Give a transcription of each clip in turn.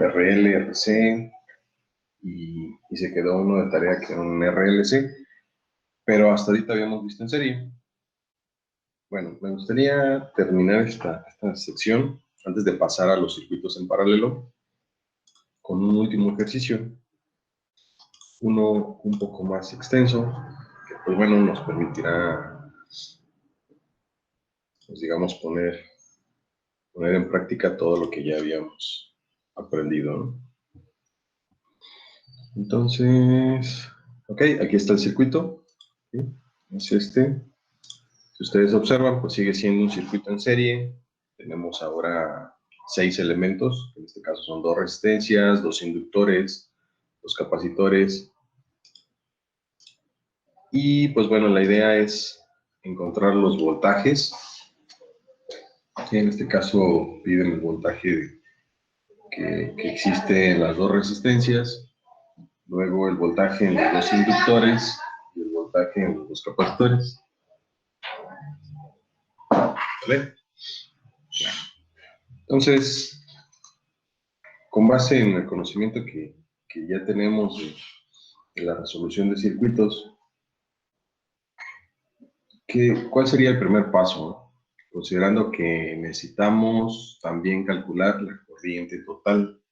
RL, RC, y se quedó uno de tarea que era un RLC, pero hasta ahorita habíamos visto en serie. Bueno, me gustaría terminar esta sección antes de pasar a los circuitos en paralelo con un último ejercicio, uno un poco más extenso, que pues bueno, nos permitirá, pues digamos, poner en práctica todo lo que ya habíamos aprendido, ¿no? Entonces, ok, aquí está el circuito, ¿sí? Es este. Si ustedes observan, pues sigue siendo un circuito en serie. Tenemos ahora 6 elementos, en este caso son 2 resistencias, 2 inductores, 2 capacitores. Y pues bueno, la idea es encontrar los voltajes. Sí, en este caso piden el voltaje que existe en las 2 resistencias, luego el voltaje en los 2 inductores y el voltaje en los 2 capacitores. ¿Vale? Entonces, con base en el conocimiento que ya tenemos de la resolución de circuitos, ¿cuál sería el primer paso? Considerando que necesitamos también calcular la corriente total.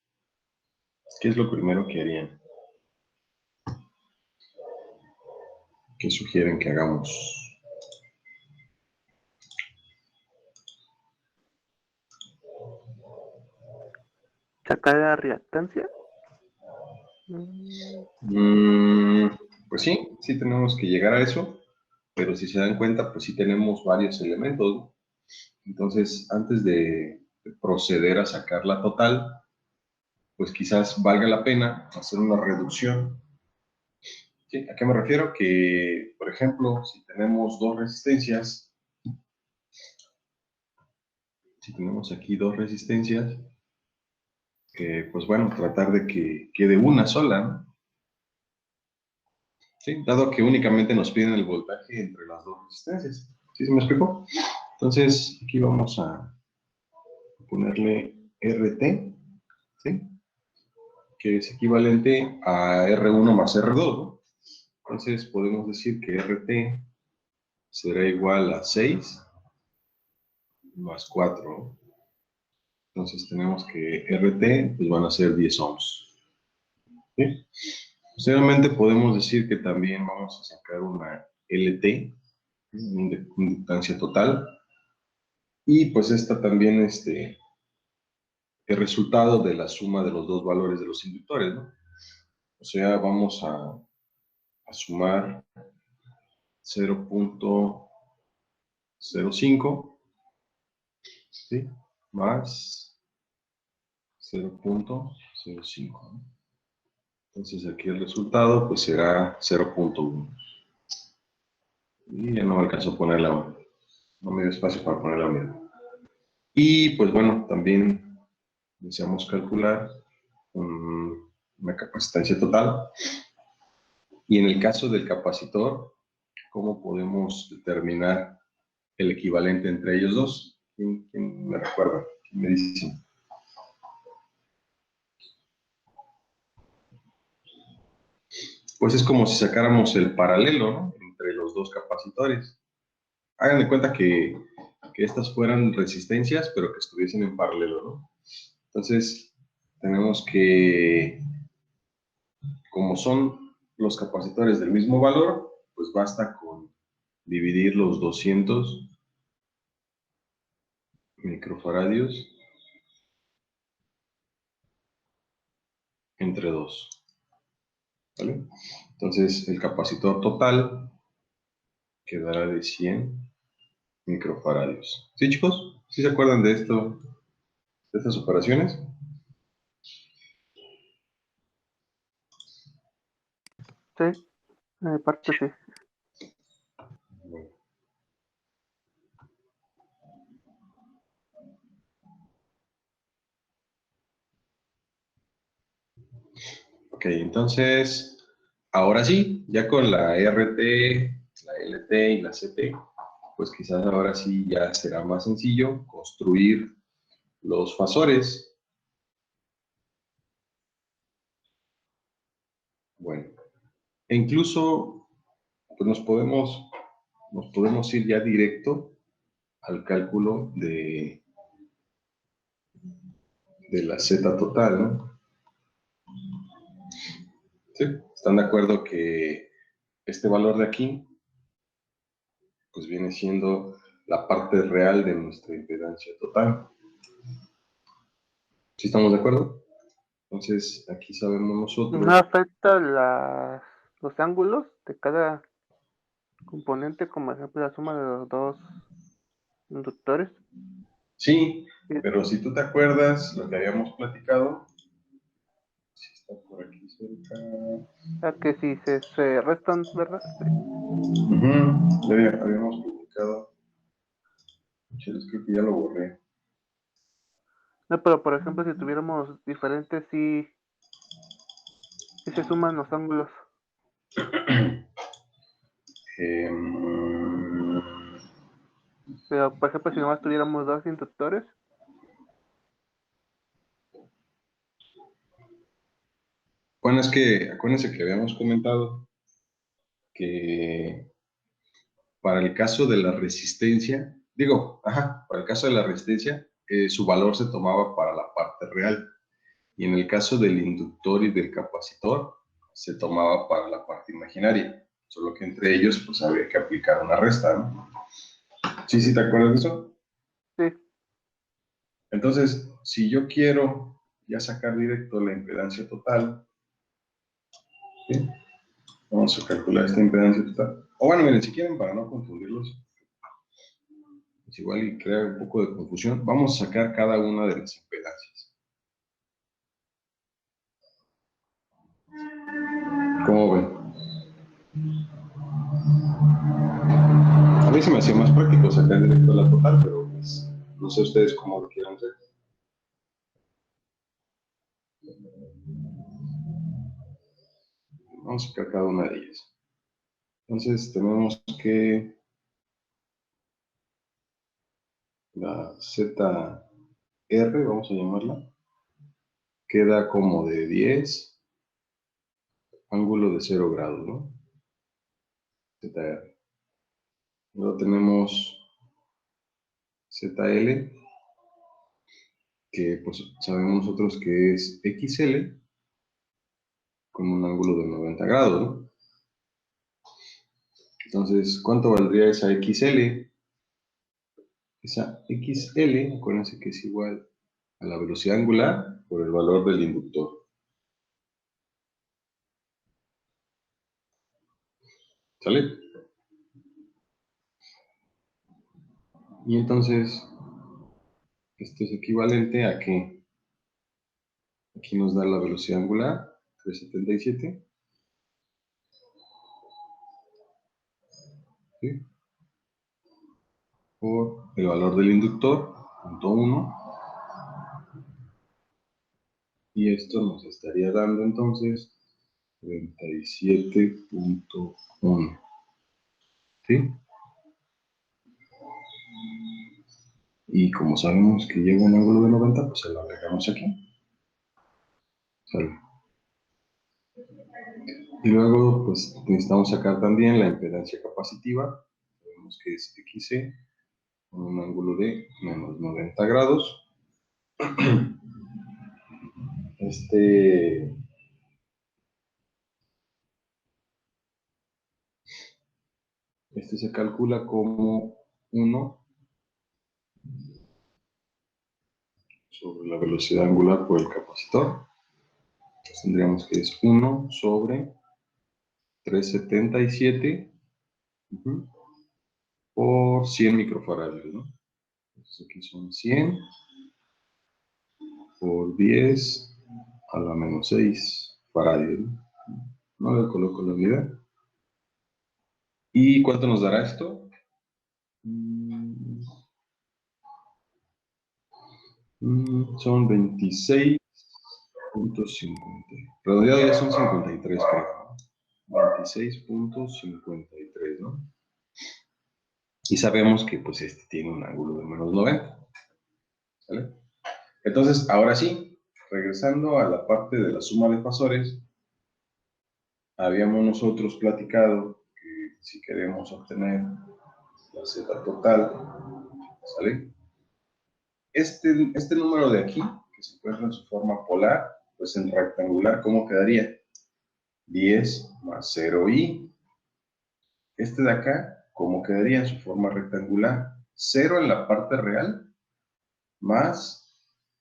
¿Qué es lo primero que harían? ¿Qué sugieren que hagamos? ¿Sacar la reactancia? Pues sí tenemos que llegar a eso, pero si se dan cuenta, pues sí tenemos varios elementos, ¿no? Entonces, antes de proceder a sacar la total, pues quizás valga la pena hacer una reducción. ¿Sí? ¿A qué me refiero? Que, por ejemplo, si tenemos 2 resistencias, si tenemos aquí 2 resistencias, pues bueno, tratar de que quede una sola, ¿no? ¿Sí? Dado que únicamente nos piden el voltaje entre las 2 resistencias. ¿Sí se me explicó? Entonces, aquí vamos a ponerle RT, ¿sí? Que es equivalente a R1 más R2, ¿no? Entonces, podemos decir que RT será igual a 6 más 4, ¿no? Entonces, tenemos que RT, pues van a ser 10 ohms. ¿Sí? Posteriormente, podemos decir que también vamos a sacar una LT, una inductancia total, y pues esta también el resultado de la suma de los 2 valores de los inductores, ¿no? O sea, vamos a sumar 0.05, ¿sí? Más 0.05, ¿no? Entonces aquí el resultado pues será 0.1. Y ya no me alcanzo a poner no me dio espacio para poner la unidad. Y pues bueno, también deseamos calcular una capacitancia total. Y en el caso del capacitor, ¿cómo podemos determinar el equivalente entre ellos dos? ¿Quién me recuerda? ¿Quién me dice? Pues es como si sacáramos el paralelo, ¿no? Entre los 2 capacitores. Hagan de cuenta que estas fueran resistencias, pero que estuviesen en paralelo, ¿no? Entonces, tenemos que, como son los capacitores del mismo valor, pues basta con dividir los 200 microfaradios entre 2. ¿Vale? Entonces, el capacitor total quedará de 100 microfaradios. ¿Sí, chicos? ¿Sí se acuerdan de esto, de estas operaciones? Sí, de parte sí. Ok, entonces, ahora sí, ya con la RT, la LT y la CT, pues quizás ahora sí ya será más sencillo construir los fasores. Bueno, e incluso pues nos podemos ir ya directo al cálculo de la Z total, ¿no? ¿Sí? ¿Están de acuerdo que este valor de aquí pues viene siendo la parte real de nuestra impedancia total? ¿Sí estamos de acuerdo? Entonces, aquí sabemos nosotros... ¿No afecta los ángulos de cada componente, como ejemplo la suma de los dos inductores? Sí, Sí. pero si tú te acuerdas lo que habíamos platicado, si está por aquí cerca... O sea que si se restan, ¿verdad? Sí. Ya habíamos platicado. Chales, creo que ya lo borré. No, pero por ejemplo, si tuviéramos diferentes, sí se suman los ángulos. Em, Pero por ejemplo, si nomás tuviéramos dos inductores, Bueno, es que acuérdense que habíamos comentado que para el caso de la resistencia, para el caso de la resistencia, su valor se tomaba para la parte real. Y en el caso del inductor y del capacitor, se tomaba para la parte imaginaria. Solo que entre ellos, pues había que aplicar una resta, ¿no? Sí, sí, ¿te acuerdas de eso? sí. Entonces, si yo quiero ya sacar directo la impedancia total, ¿sí? Vamos a calcular esta impedancia total. O bueno, miren, si quieren, para no confundirlos, pues igual y crear un poco de confusión, vamos a sacar cada una de las impedancias. ¿Cómo ven? A mí se me hacía más práctico sacar directo la total, pero pues, no sé ustedes cómo lo quieran hacer. Vamos a sacar cada una de ellas. Entonces tenemos que la ZR, vamos a llamarla, queda como de 10, ángulo de 0 grados, ¿no? ZR. Luego tenemos ZL, que pues sabemos nosotros que es XL, con un ángulo de 90 grados, ¿no? Entonces, ¿cuánto valdría esa XL? Esa XL, acuérdense que es igual a la velocidad angular por el valor del inductor. ¿Sale? Y entonces, esto es equivalente a que aquí nos da la velocidad angular, 377, ¿sí? Por el valor del inductor, 0.1, y esto nos estaría dando entonces 37.1, ¿sí? Y como sabemos que lleva un ángulo de 90, pues se lo agregamos aquí. ¿Sale? Y luego, pues necesitamos sacar también la impedancia capacitiva. Sabemos que es XC, con un ángulo de menos 90 grados. Este se calcula como 1 sobre la velocidad angular por el capacitor. Entonces tendríamos que es 1 sobre 377 por 100 microfaradios, ¿no? Entonces aquí son 100 por 10 a la menos 6 faradios, ¿no? No le coloco la unidad. ¿Y cuánto nos dará esto? Son 26.50. Redondeado ya son 53, creo. 26.53, ¿no? Y sabemos que pues este tiene un ángulo de menos 90. ¿Sale? Entonces, ahora sí, regresando a la parte de la suma de fasores, habíamos nosotros platicado que si queremos obtener la Z total, ¿sale? Este número de aquí, que se encuentra en su forma polar, pues en rectangular, ¿cómo quedaría? 10 más 0i. Este de acá, ¿cómo quedaría en su forma rectangular? 0 en la parte real, más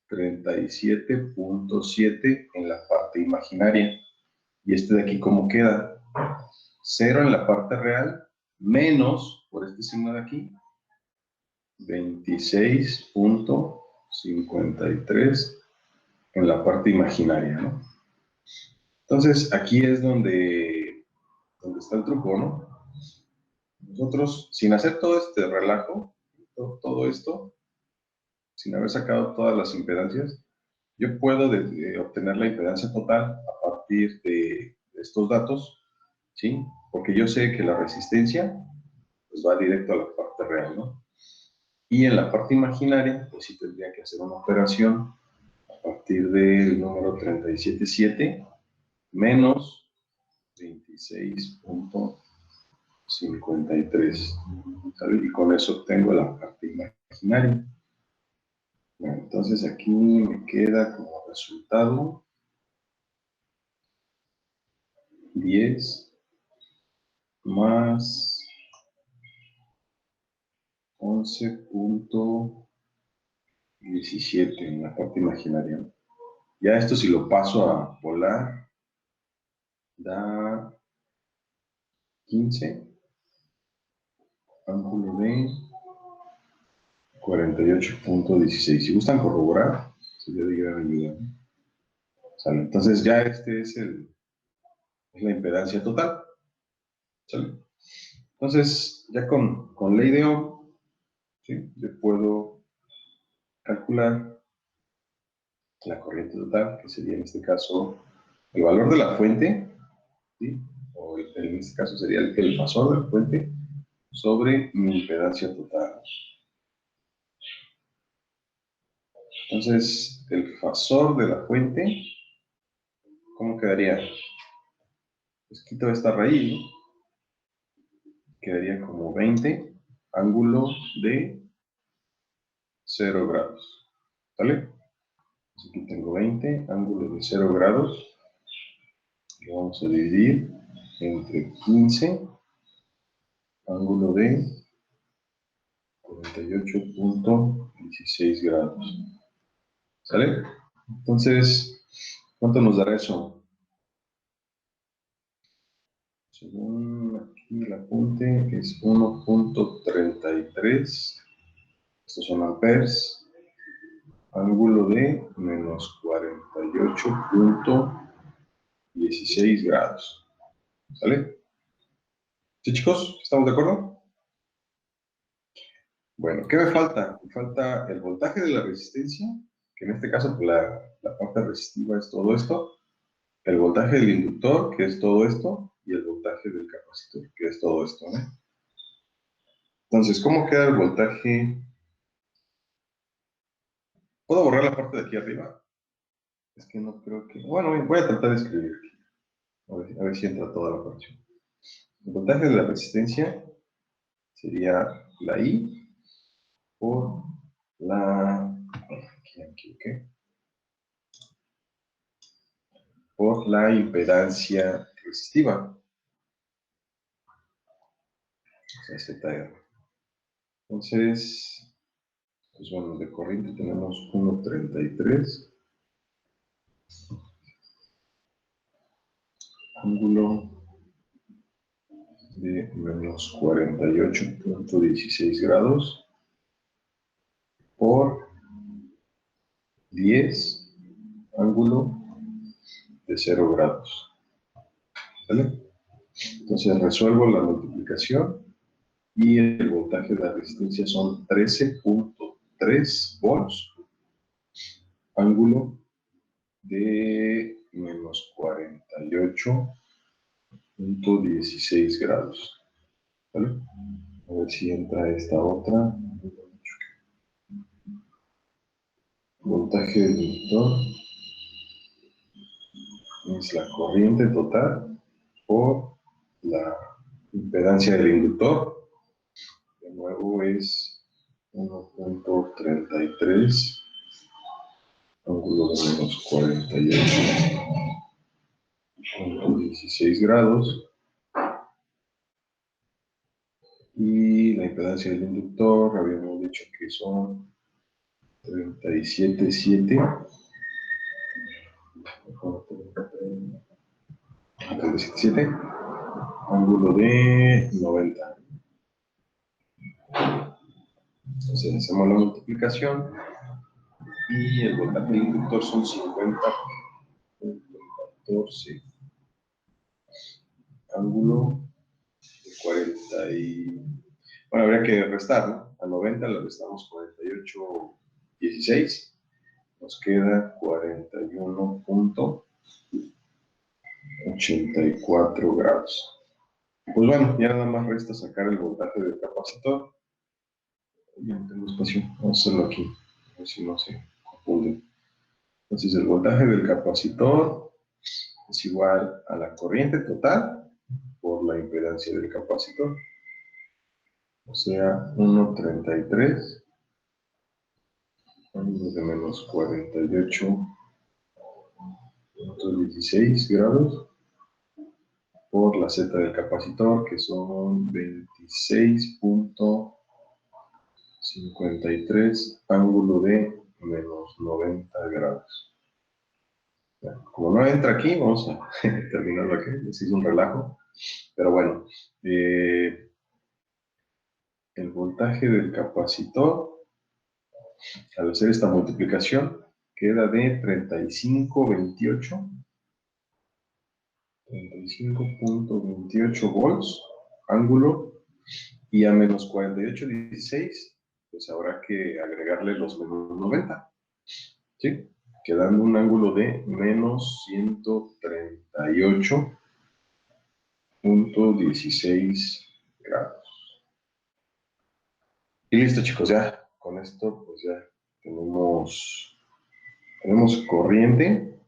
37.7 en la parte imaginaria. Y este de aquí, ¿cómo queda? 0 en la parte real, menos, por este signo de aquí, 26.53 en la parte imaginaria, ¿no? Entonces, aquí es donde está el truco, ¿no? Nosotros, sin hacer todo este relajo, todo esto, sin haber sacado todas las impedancias, yo puedo obtener la impedancia total a partir de estos datos, ¿sí? Porque yo sé que la resistencia pues va directo a la parte real, ¿no? Y en la parte imaginaria, pues sí tendría que hacer una operación a partir del número 377 menos 26.53, ¿sale? Y con eso obtengo la parte imaginaria. Bueno, entonces aquí me queda como resultado 10 más 11.17 en la parte imaginaria. Ya esto si lo paso a polar, da 15, ángulo de 48.16. Si gustan corroborar, sería de gran ayuda. ¿Sale? Entonces ya este es la impedancia total. ¿Sale? Entonces, ya con ley de Ohm, ¿sí? Yo puedo calcular la corriente total, que sería en este caso el valor de la fuente, ¿sí? O en este caso sería el fasor de la fuente sobre mi impedancia total. Entonces, el fasor de la fuente, ¿cómo quedaría? Pues quito esta raíz, ¿no? Quedaría como 20, ángulo de 0 grados. ¿Vale? Aquí tengo 20, ángulo de 0 grados. Lo vamos a dividir entre 15, ángulo de 48.16 grados. ¿Sale? Entonces, ¿cuánto nos dará eso? Según aquí el apunte, es 1.33. Estos son amperes. Ángulo de menos 48.16 grados. ¿Sale? ¿Sí, chicos? ¿Estamos de acuerdo? Bueno, ¿qué me falta? Me falta el voltaje de la resistencia, que en este caso pues, la parte resistiva es todo esto, el voltaje del inductor, que es todo esto, y el voltaje del capacitor, que es todo esto, ¿no? Entonces, ¿cómo queda el voltaje? ¿Puedo borrar la parte de aquí arriba? Es que no creo que... Bueno, voy a tratar de escribir aquí. A ver si entra toda la operación. El voltaje de la resistencia sería la I por la... Aquí me equivoqué. Por la impedancia resistiva. O sea, ZR. Entonces, pues bueno, de corriente tenemos 1.33. Ángulo de menos 48.16 grados por 10, ángulo de 0 grados. ¿Vale? Entonces resuelvo la multiplicación y el voltaje de la resistencia son 13.3 volts, ángulo de menos 48.16 grados. ¿Vale? A ver si entra esta otra. Voltaje del inductor es la corriente total por la impedancia del inductor. De nuevo es 1.33, ángulo de menos 48.16 grados. Y la impedancia del inductor, habíamos dicho que son 37.7. 37.7, ángulo de 90. Entonces hacemos la multiplicación y el voltaje del inductor son 50.14, ángulo de 40 y... Bueno, habría que restar, ¿no? A 90 le restamos 48.16, nos queda 41.84 grados. Pues bueno, ya nada más resta sacar el voltaje del capacitor. Ya no tengo espacio, vamos a hacerlo aquí, a ver si no se confunde. Entonces el voltaje del capacitor es igual a la corriente total por la impedancia del capacitor, o sea, 1.33, ángulo de menos 48.16 grados, por la Z del capacitor, que son 26.53, ángulo de menos 90 grados. Como no entra aquí, vamos a terminarlo aquí, es un relajo. Pero bueno, el voltaje del capacitor, al hacer esta multiplicación, queda de 35.28 volts, ángulo, y a menos 48.16, pues habrá que agregarle los menos 90, ¿sí? Quedando un ángulo de menos 138.16 grados. Y listo, chicos, ya con esto pues ya tenemos corriente,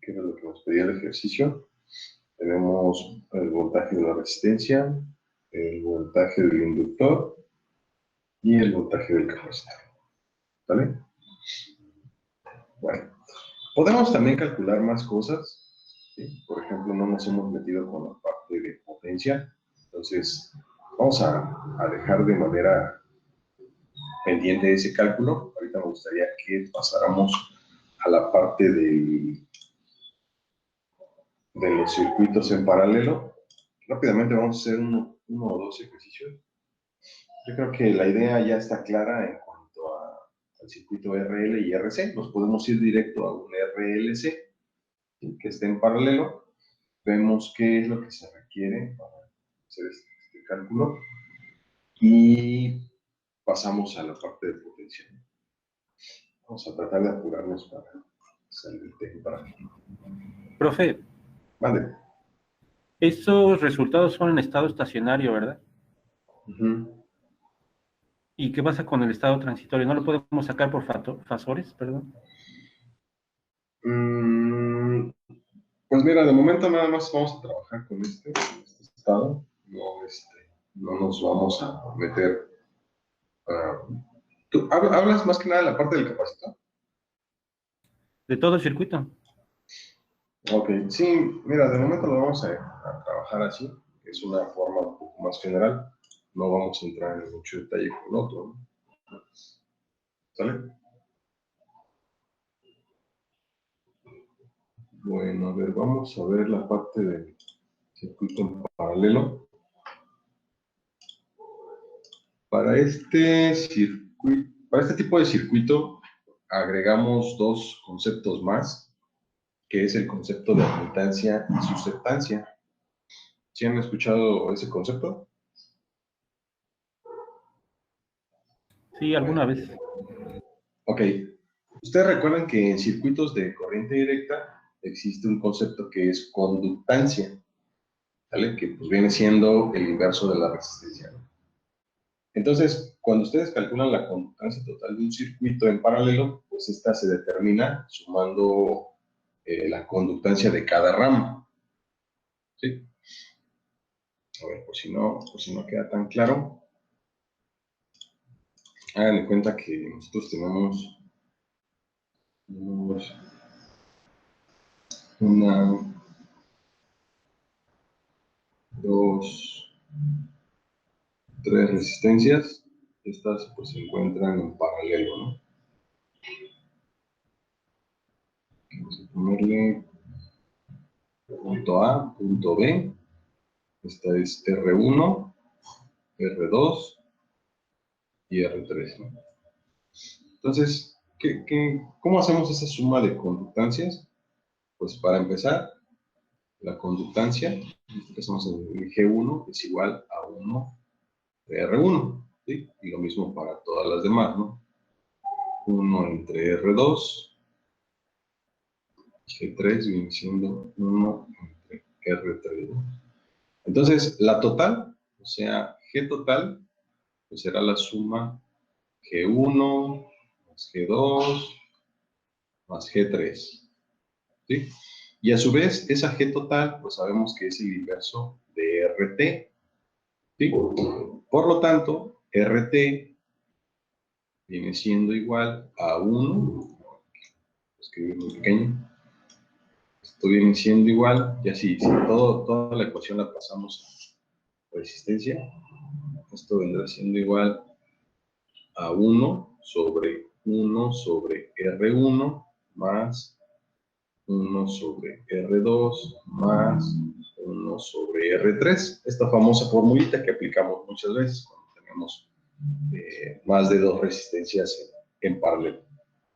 que era lo que nos pedía el ejercicio. Tenemos el voltaje de la resistencia, el voltaje del inductor y el voltaje del capacitor. ¿Vale? Bueno, podemos también calcular más cosas, ¿sí? Por ejemplo, no nos hemos metido con la parte de potencia, entonces vamos a dejar de manera pendiente ese cálculo. Ahorita me gustaría que pasáramos a la parte de los circuitos en paralelo. Rápidamente vamos a hacer uno o dos ejercicios. Yo creo que la idea ya está clara en cuanto al circuito RL y RC. Nos podemos ir directo a un RLC, ¿sí? Que esté en paralelo. Vemos qué es lo que se requiere para hacer este cálculo y pasamos a la parte de potencia. Vamos a tratar de apurarnos para salir temprano. Profe, Vale. estos resultados son en estado estacionario, ¿verdad? ¿Y qué pasa con el estado transitorio? ¿No lo podemos sacar por fasores, perdón? Pues mira, de momento nada más vamos a trabajar con este estado. No nos vamos a meter. ¿Tú hablas más que nada de la parte del capacitor? De todo el circuito. Ok, sí, mira, de momento lo vamos a trabajar así, que es una forma un poco más general. No vamos a entrar en mucho detalle con otro, ¿no? ¿Sale? Bueno, a ver, vamos a ver la parte del circuito en paralelo. Para este tipo de circuito agregamos dos conceptos más, que es el concepto de admitancia y susceptancia. ¿Sí han escuchado ese concepto? Sí, alguna vez. Ok. Ustedes recuerdan que en circuitos de corriente directa existe un concepto que es conductancia, ¿vale? Que pues viene siendo el inverso de la resistencia, ¿no? Entonces, cuando ustedes calculan la conductancia total de un circuito en paralelo, pues esta se determina sumando la conductancia de cada ramo, ¿sí? A ver, por si no queda tan claro, hagan de cuenta que nosotros tenemos una, dos, tres resistencias. Estas pues se encuentran en paralelo, ¿no? Vamos a ponerle punto A, punto B. Esta es R1, R2 y R3, ¿no? Entonces, ¿cómo hacemos esa suma de conductancias? Pues para empezar, la conductancia, en este caso vamos a decir G1 es igual a 1 de R1, ¿sí? Y lo mismo para todas las demás, ¿no? 1 entre R2, G3 viene siendo 1 entre R3, ¿no? Entonces, la total, o sea, G total, pues será la suma G1 más G2 más G3, ¿sí? Y a su vez, esa G total, pues sabemos que es el inverso de RT, ¿sí? Por lo tanto, RT viene siendo igual a 1, escribir muy pequeño, esto viene siendo igual, y así, si toda la ecuación la pasamos a resistencia, esto vendrá siendo igual a 1 sobre R1 más 1 sobre R2 más 1 sobre R3. Esta famosa formulita que aplicamos muchas veces cuando tenemos más de dos resistencias en paralelo.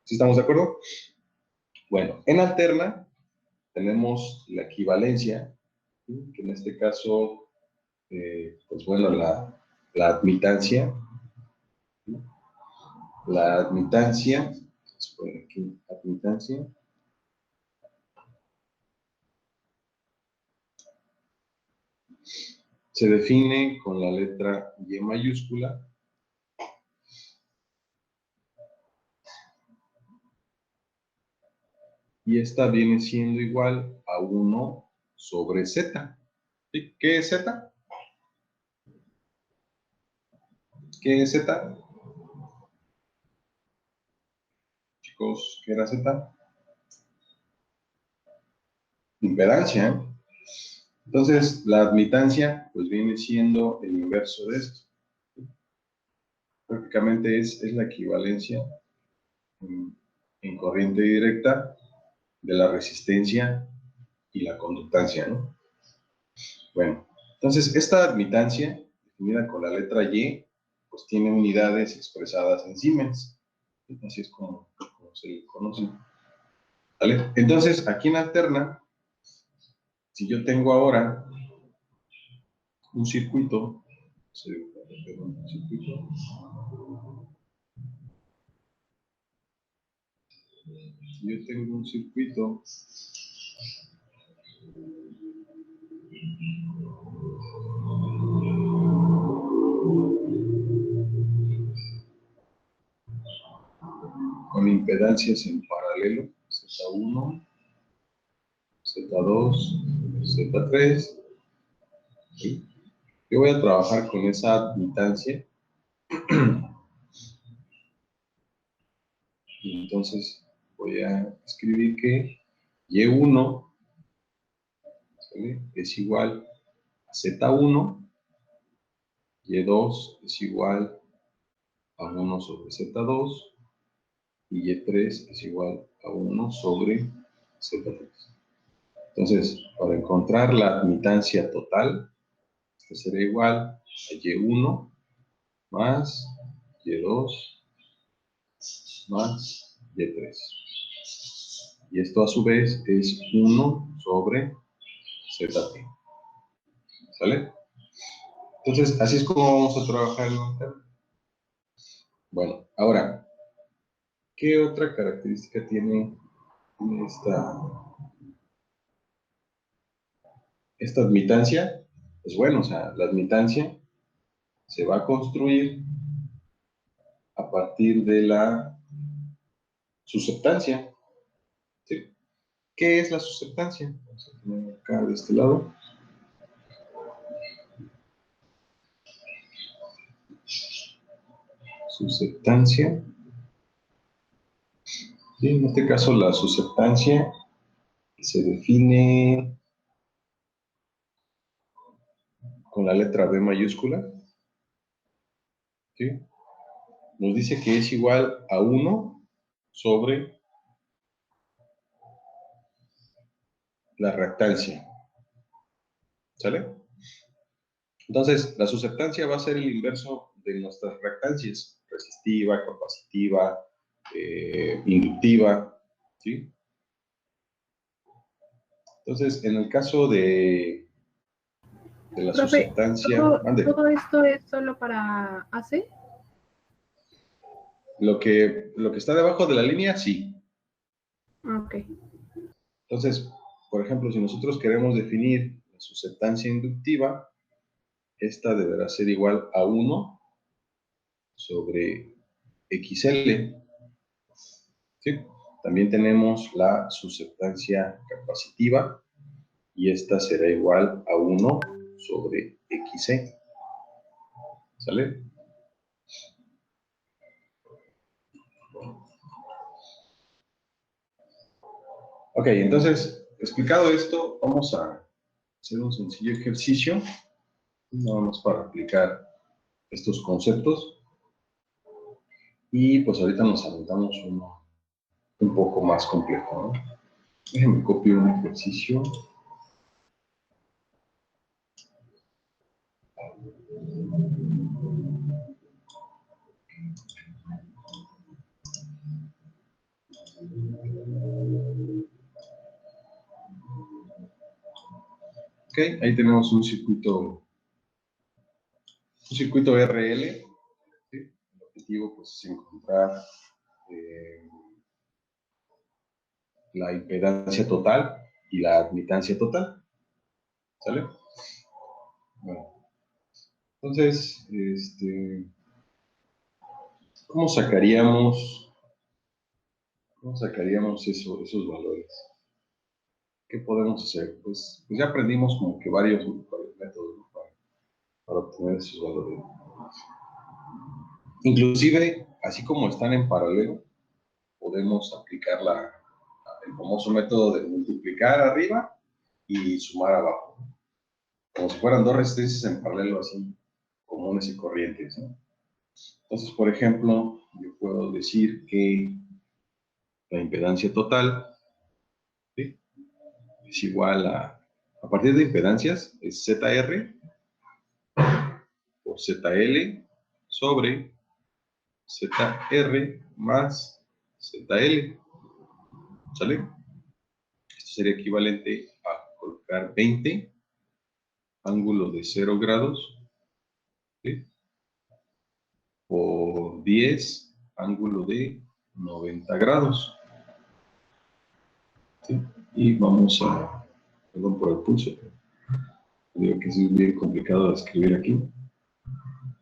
¿Sí estamos de acuerdo? Bueno, en alterna tenemos la equivalencia, ¿sí? Que en este caso, pues bueno, la admitancia, ¿sí? La admitancia, vamos a poner aquí admitancia, se define con la letra Y mayúscula, y esta viene siendo igual a 1 sobre Z. ¿Sí? ¿Qué es Z? ¿Qué es Z? Chicos, ¿qué era Z? Impedancia, ¿eh? Entonces, la admitancia, pues viene siendo el inverso de esto. Prácticamente es la equivalencia en corriente directa de la resistencia y la conductancia, ¿no? Bueno, entonces esta admitancia, definida con la letra Y, pues tiene unidades expresadas en Siemens. Así es como se le conoce. ¿Vale? Entonces, aquí en alterna, si yo tengo ahora un circuito, si yo tengo un circuito con impedancias en paralelo, Z1, Z2, Z3, ¿sí? Yo voy a trabajar con esa admitancia. Y entonces voy a escribir que Y1, ¿sale?, es igual a Z1, Y2 es igual a 1 sobre Z2 y Y3 es igual a 1 sobre Z3. Entonces, para encontrar la admitancia total, esto será igual a Y1 más Y2 más Y3. Y esto a su vez es 1 sobre ZT. ¿Sale? Entonces, así es como vamos a trabajar en el tema. Bueno, ahora, ¿qué otra característica tiene esta admitancia? Pues bueno, o sea, la admitancia se va a construir a partir de la susceptancia, ¿sí? ¿Qué es la susceptancia? Vamos a poner acá de este lado. susceptancia. Sí, en este caso la susceptancia se define con la letra B mayúscula. ¿Sí? Nos dice que es igual a 1 sobre la reactancia. ¿Sale? Entonces, la susceptancia va a ser el inverso de nuestras reactancias: resistiva, capacitiva, inductiva. ¿Sí? Entonces, en el caso de la Profe, susceptancia, ¿todo esto es solo para AC? lo que está debajo de la línea, sí. Ok. Entonces, por ejemplo, si nosotros queremos definir la susceptancia inductiva, esta deberá ser igual a 1 sobre XL. ¿Sí? También tenemos la susceptancia capacitiva, y esta será igual a 1 sobre XC. ¿Sale? Ok, entonces, explicado esto, vamos a hacer un sencillo ejercicio, nada más para aplicar estos conceptos. Y pues ahorita nos aventamos uno un poco más complejo, ¿no? Déjenme copiar un ejercicio. Ok, ahí tenemos un circuito RL. ¿Sí? El objetivo pues, es encontrar la impedancia total y la admitancia total. ¿Sale? Bueno, entonces, ¿cómo sacaríamos esos valores? ¿Qué podemos hacer? Pues ya aprendimos como que varios métodos, ¿no? para obtener esos valores. Inclusive, así como están en paralelo, podemos aplicar el famoso método de multiplicar arriba y sumar abajo, como si fueran dos resistencias en paralelo, así comunes y corrientes, ¿no? Entonces, por ejemplo, yo puedo decir que la impedancia total, ¿sí?, es igual a partir de impedancias, es ZR por ZL sobre ZR más ZL. ¿Sale? Esto sería equivalente a colocar 20 ángulo de 0 grados, ¿sí?, por 10 ángulo de 90 grados. ¿Sí? Y vamos a, perdón por el pulso, digo que es bien complicado de escribir aquí.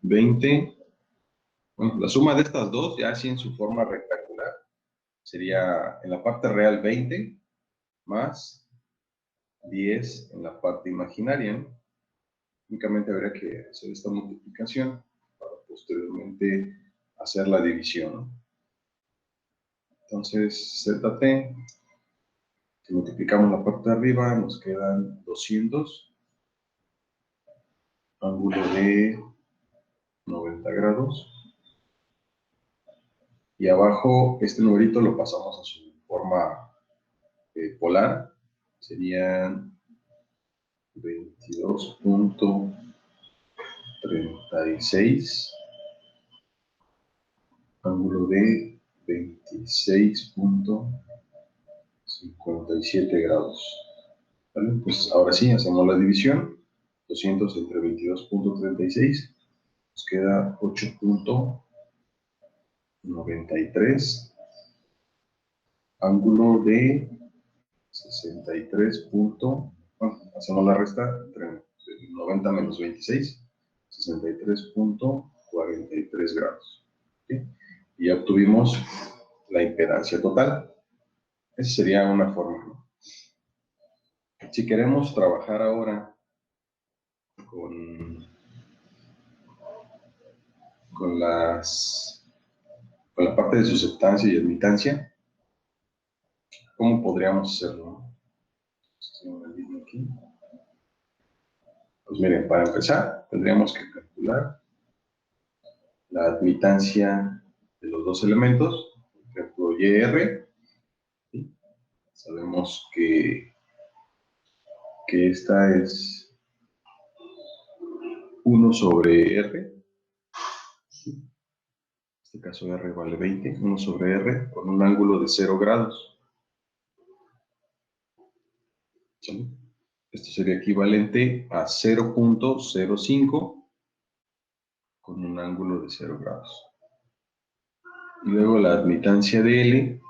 20, bueno, la suma de estas dos, ya así en su forma rectangular, sería en la parte real 20 más 10 en la parte imaginaria, ¿no? Únicamente habría que hacer esta multiplicación para posteriormente hacer la división, ¿no? Entonces, ZT, si multiplicamos la parte de arriba, nos quedan 200, ángulo de 90 grados. Y abajo, este numerito lo pasamos a su forma polar. Serían 22.36, ángulo de 26.57 grados. ¿Vale? Pues ahora sí, hacemos la división. 200 entre 22.36, nos queda 8.93, ángulo de 63. Bueno, hacemos la resta entre 90 menos 26, 63.43 grados. ¿Sí? Y ya obtuvimos la impedancia total. Esa sería una forma, ¿no? Si queremos trabajar ahora con las con la parte de susceptancia y admitancia, ¿cómo podríamos hacerlo? Aquí. Pues miren, para empezar, tendríamos que calcular la admitancia de los dos elementos, por ejemplo, YR. ¿Sí? Sabemos que esta es 1 sobre R. En este caso R vale 20, 1 sobre R, con un ángulo de 0 grados. ¿Sí? Esto sería equivalente a 0.05 con un ángulo de 0 grados. Y luego la admitancia de L,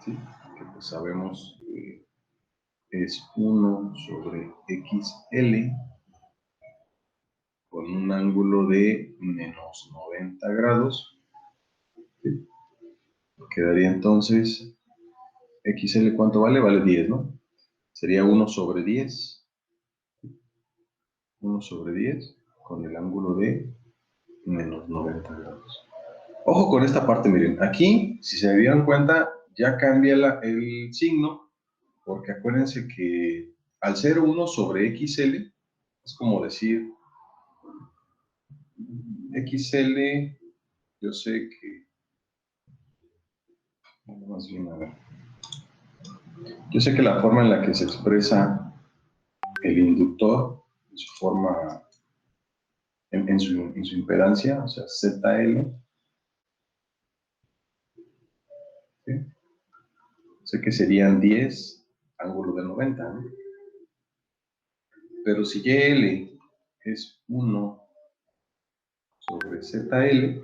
¿sí? Que pues sabemos que es 1 sobre XL con un ángulo de menos 90 grados. ¿Sí? Quedaría entonces, XL, ¿cuánto vale? Vale 10, ¿no? Sería 1 sobre 10. 1 sobre 10 con el ángulo de menos 90 grados. Ojo con esta parte, miren. Aquí, si se dieron cuenta, ya cambia el signo, porque acuérdense que al ser 1 sobre XL, es como decir, XL, yo sé que, más bien, a ver, yo sé que la forma en la que se expresa el inductor, en su forma, en su impedancia, o sea, ZL, ¿sí? Sé que serían 10 ángulo de 90, ¿no? Pero si YL es 1 sobre ZL,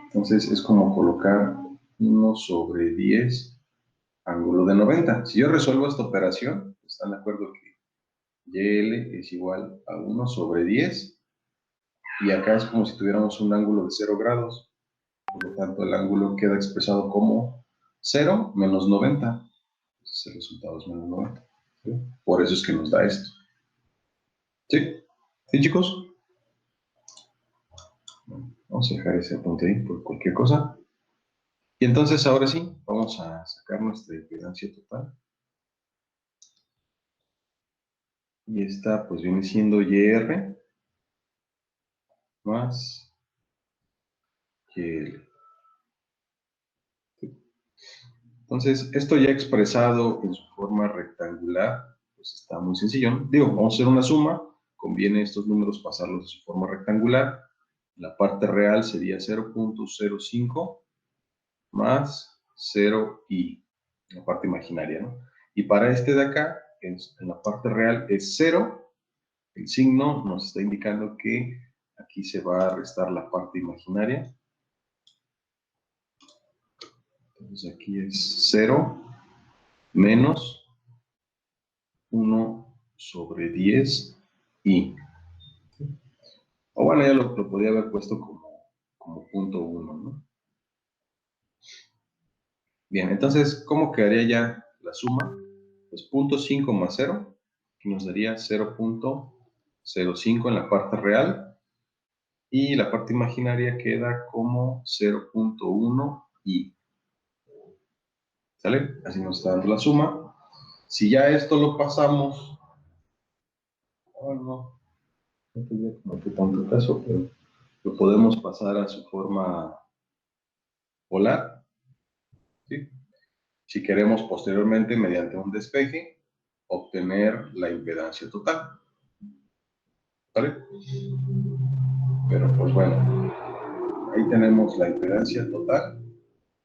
entonces es como colocar 1 sobre 10 ángulo de 90. Si yo resuelvo esta operación, ¿están de acuerdo que YL es igual a 1 sobre 10? Y acá es como si tuviéramos un ángulo de 0 grados. Por lo tanto, el ángulo queda expresado como 0 menos 90. Entonces el resultado es menos 90. ¿Sí? Por eso es que nos da esto. ¿Sí? ¿Sí, chicos? Vamos a dejar ese apunte ahí por cualquier cosa. Y entonces, ahora sí, vamos a sacar nuestra impedancia total. Y esta, pues, viene siendo YR más YL. Entonces, esto ya expresado en su forma rectangular, pues está muy sencillo. Digo, vamos a hacer una suma. Conviene estos números pasarlos de su forma rectangular. La parte real sería 0.05 más 0i, la parte imaginaria, ¿no? Y para este de acá, en la parte real es 0. El signo nos está indicando que aquí se va a restar la parte imaginaria. Entonces aquí es 0 menos 1 sobre 10i. O bueno, ya lo podría haber puesto como punto 1, ¿no? Bien, entonces, ¿cómo quedaría ya la suma? Pues punto 5 más 0, que nos daría 0.05 en la parte real, y la parte imaginaria queda como 0.1i. ¿Sale? Así nos está dando la suma. Si ya esto lo pasamos, no tendría como que tanto caso, pero lo podemos pasar a su forma polar, ¿sí? Si queremos posteriormente, mediante un despeje, obtener la impedancia total. ¿Vale? Pero pues bueno, ahí tenemos la impedancia total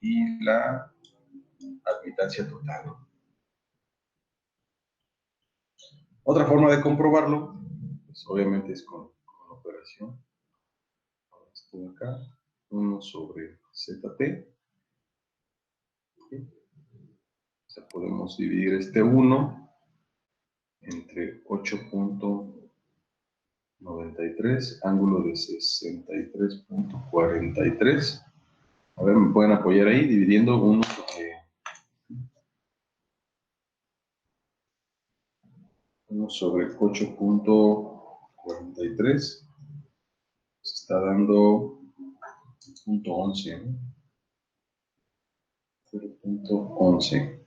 y la admitancia total. Otra forma de comprobarlo, pues obviamente es con operación. Esto de acá, 1 sobre ZT. ¿Sí? O sea, podemos dividir este 1 entre 8.93, ángulo de 63.43. A ver, ¿me pueden apoyar ahí? Dividiendo 1 sobre 8.43. está dando 0.11, ¿no? 0.11.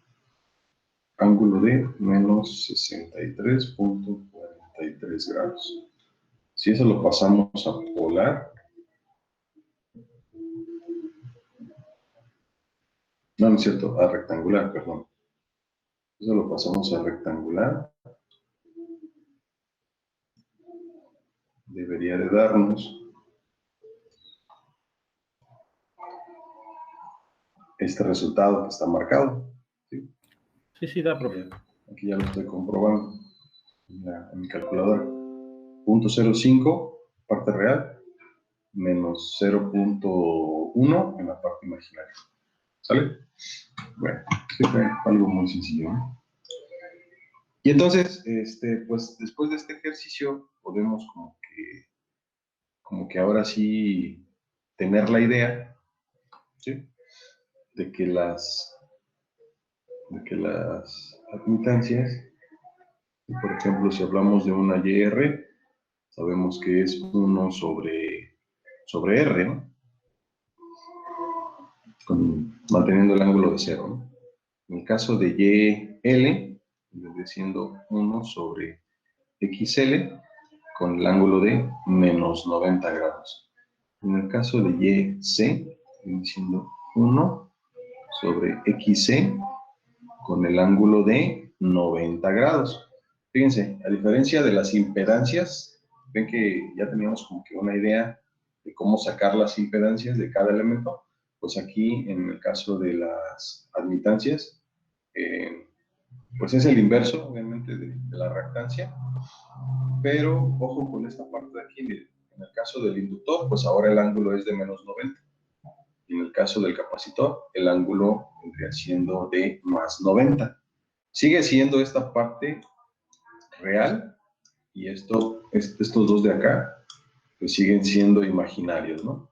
Ángulo de menos 63.43 grados. Si eso lo pasamos a polar, no es cierto, a rectangular, perdón. Eso lo pasamos a rectangular. Debería de darnos este resultado que está marcado. ¿Sí? Sí, da, profe. Aquí ya lo estoy comprobando en mi calculadora. 0.05, parte real, menos 0.1 en la parte imaginaria. ¿Sale? Bueno, fue algo muy sencillo, ¿no? Y entonces, pues después de este ejercicio, podemos como que ahora sí tener la idea, ¿sí? de que las admitancias, por ejemplo, si hablamos de una YR, sabemos que es 1 sobre R, ¿no? Manteniendo el ángulo de 0, ¿no? En el caso de YL, viene siendo 1 sobre XL con el ángulo de menos 90 grados. En el caso de YC, viene siendo 1 sobre XC con el ángulo de 90 grados. Fíjense, a diferencia de las impedancias, ven que ya teníamos como que una idea de cómo sacar las impedancias de cada elemento. Pues aquí, en el caso de las admitancias, pues es el inverso, obviamente, de la reactancia, pero ojo con esta parte de aquí. En el caso del inductor, pues ahora el ángulo es de menos 90. Y en el caso del capacitor, el ángulo vendría siendo de más 90. Sigue siendo esta parte real, y estos dos de acá, pues siguen siendo imaginarios, ¿no?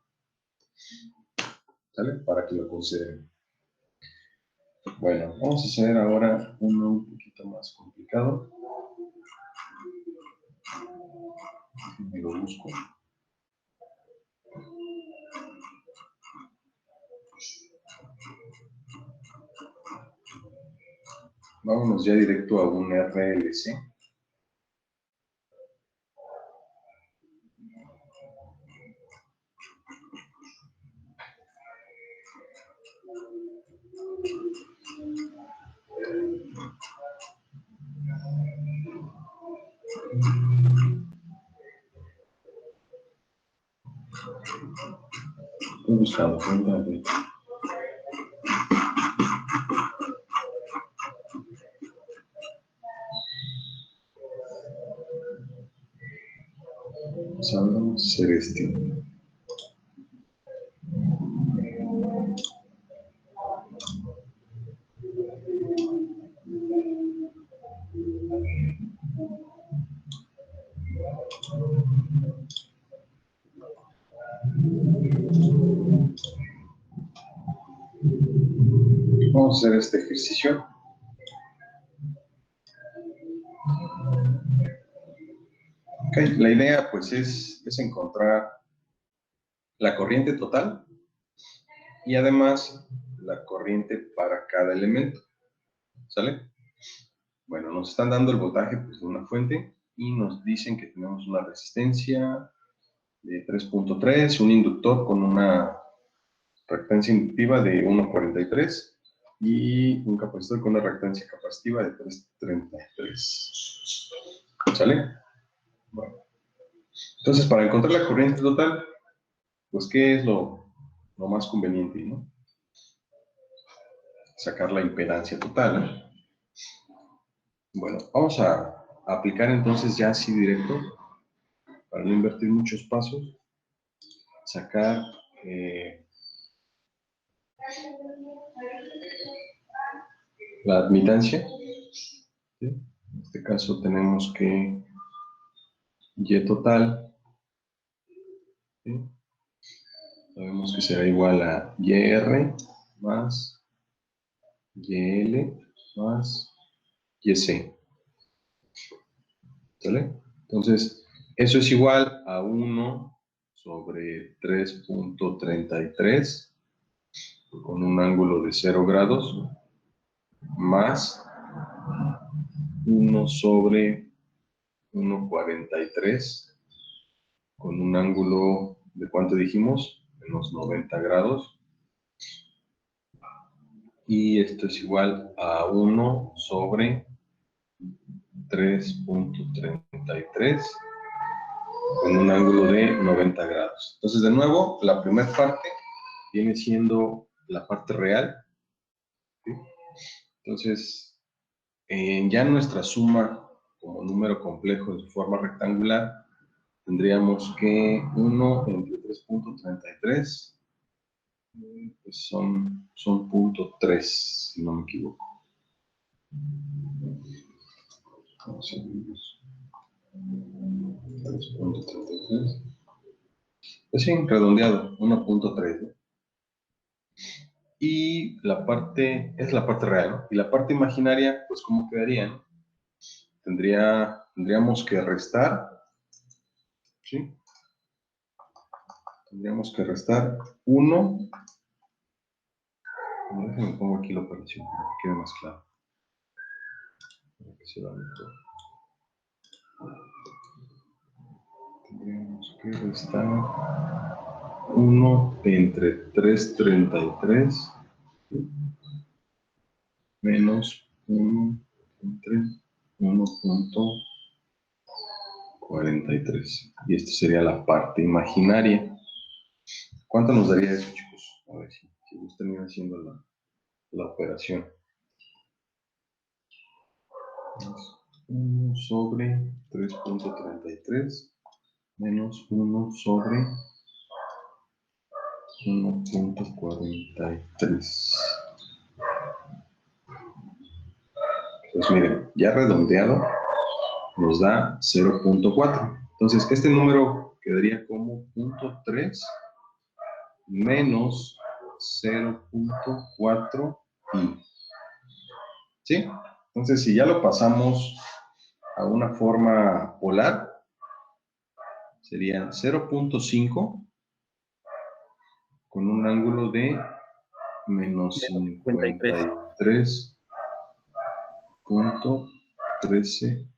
¿Sale? Para que lo consideren. Bueno, vamos a hacer ahora uno un poquito más complicado. Me lo busco. Vámonos ya directo a un RLC. Estoy buscando, cuéntame. Vamos a hacer este. Vamos a hacer este ejercicio. Okay. La idea, pues, es encontrar la corriente total y además la corriente para cada elemento. ¿Sale? Bueno, nos están dando el voltaje, pues, de una fuente y nos dicen que tenemos una resistencia de 3.3, un inductor con una reactancia inductiva de 1.43 y un capacitor con una reactancia capacitiva de 3.33. ¿Sale? Bueno. Entonces, para encontrar la corriente total, pues, ¿qué es lo más conveniente, ¿no? Sacar la impedancia total, ¿no? Bueno, vamos a aplicar entonces ya así directo, para no invertir muchos pasos, sacar la admitancia. ¿Sí? En este caso tenemos que Y total, ¿sí? Sabemos que será igual a YR más YL más YC. ¿Sale? Entonces, eso es igual a 1 sobre 3.33 con un ángulo de 0 grados más 1 sobre 1.43 con un ángulo de ¿cuánto dijimos? Menos 90 grados. Y esto es igual a 1 sobre 3.33 con un ángulo de 90 grados. Entonces, de nuevo, la primera parte viene siendo la parte real, ¿sí? Entonces, ya nuestra suma como número complejo en su forma rectangular, tendríamos que 1 entre 3.33 pues son 0.3, si no me equivoco. Vamos a ver. 3.33. Pues sí, redondeado, 1.3, ¿no? Y la parte, es la parte real, ¿no? Y la parte imaginaria, pues ¿cómo quedaría, no? Tendríamos que restar, ¿sí? Tendríamos que restar 1. Déjenme pongo aquí la operación para que quede más claro. Para que se vea mejor. Tendríamos que restar 1 entre 333 menos 1 entre 1.43. Y esta sería la parte imaginaria. ¿Cuánto nos daría eso, chicos? A ver si gustan ir haciendo la operación. Es 1 sobre 3.33 menos 1 sobre 1.43. Pues miren, ya redondeado nos da 0.4. Entonces, este número quedaría como 0.3 menos 0.4 pi. ¿Sí? Entonces, si ya lo pasamos a una forma polar, sería 0.5 con un ángulo de menos 53.13.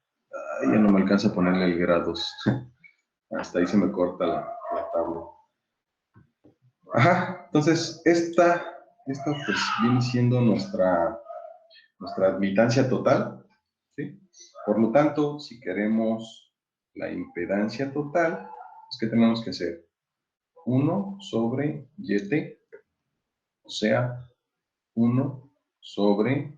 Ya no me alcanza a ponerle el grados. Hasta ahí se me corta la tabla. Ajá, entonces esta pues viene siendo nuestra admitancia total, ¿sí? Por lo tanto, si queremos la impedancia total, ¿qué tenemos que hacer? 1 sobre YT, o sea, 1 sobre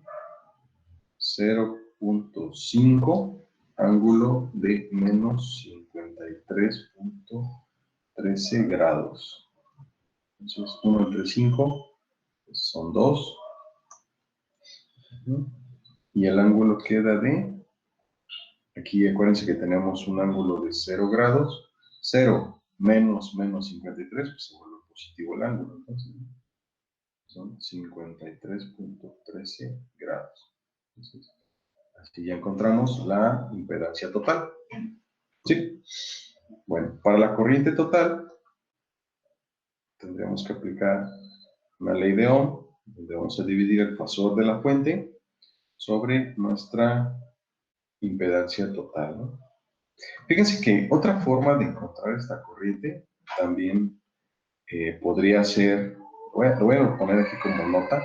0.5 ángulo de menos 53.13 grados. Entonces, 1 entre 5 pues son 2. Y el ángulo queda de, aquí acuérdense que tenemos un ángulo de 0 grados. 0 menos 53, pues se vuelve positivo el ángulo. Entonces, son 53.13 grados. Entonces, así ya encontramos la impedancia total. ¿Sí? Bueno, para la corriente total, tendríamos que aplicar una ley de Ohm, donde vamos a dividir el fasor de la fuente sobre nuestra impedancia total, ¿no? Fíjense que otra forma de encontrar esta corriente también podría ser, lo voy a poner aquí como nota,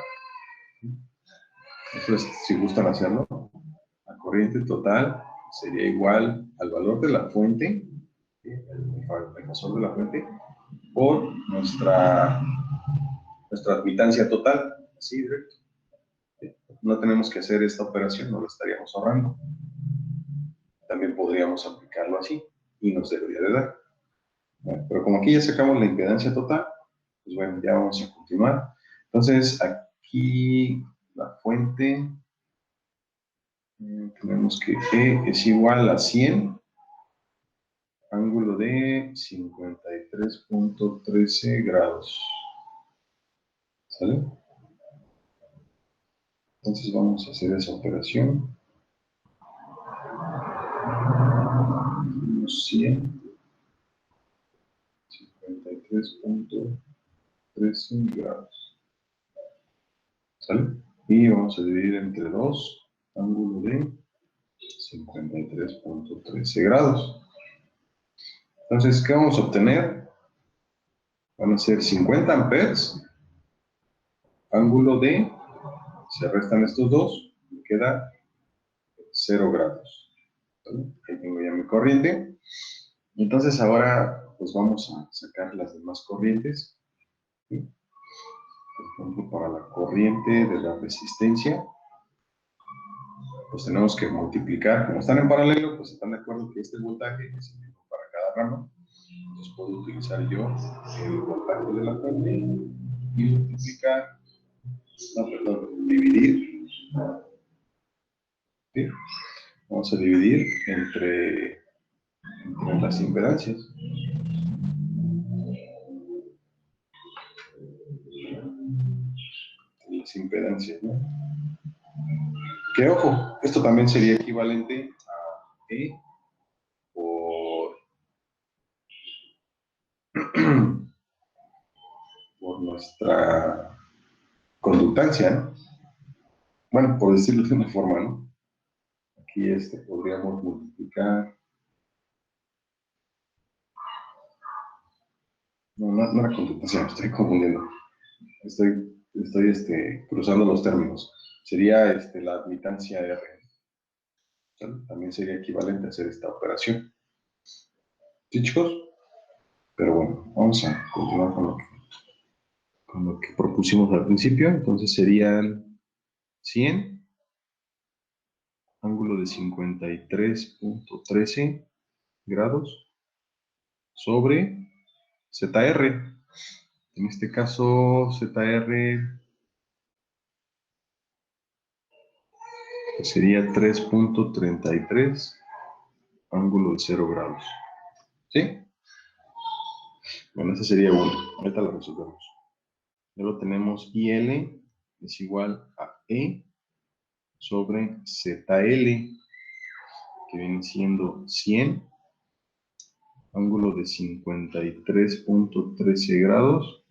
entonces si gustan hacerlo, la corriente total sería igual al valor de la fuente, el fasor de la fuente, por nuestra admitancia total, así directo. No tenemos que hacer esta operación, no la estaríamos ahorrando. También podríamos aplicarlo así y nos debería de dar. Bueno, pero como aquí ya sacamos la impedancia total, pues bueno, ya vamos a continuar. Entonces, aquí la fuente, tenemos que E es igual a 100, ángulo de 53.13 grados. ¿Sale? Entonces vamos a hacer esa operación. 100, 53.13 grados. ¿Sale? Y vamos a dividir entre 2, ángulo de 53.13 grados. Entonces, ¿qué vamos a obtener? Van a ser 50 amperes, ángulo de, se restan estos dos, me queda 0 grados. ¿Vale? Ahí tengo ya mi corriente. Entonces ahora pues vamos a sacar las demás corrientes. ¿Sí? Por ejemplo, para la corriente de la resistencia, pues tenemos que multiplicar. Como están en paralelo, pues están de acuerdo que este voltaje es el mismo para cada rama. Entonces puedo utilizar yo el voltaje de la fuente y multiplicar, dividir. ¿Sí? Vamos a dividir entre las impedancias. Las impedancias, ¿no? Que ojo, esto también sería equivalente a E por nuestra conductancia, ¿no? Bueno, por decirlo de una forma, ¿no? Aquí podríamos multiplicar. No era conductancia, me estoy confundiendo. Estoy cruzando los términos. Sería la admitancia R. ¿Sale? También sería equivalente a hacer esta operación. ¿Sí, chicos? Pero bueno, vamos a continuar con lo que propusimos al principio. Entonces serían 100, ángulo de 53.13 grados sobre ZR. En este caso, ZR sería 3.33, ángulo de 0 grados. ¿Sí? Bueno, ese sería uno. Ahorita lo resolvemos. Luego tenemos IL es igual a E sobre ZL, que viene siendo 100, ángulo de 53.13 grados,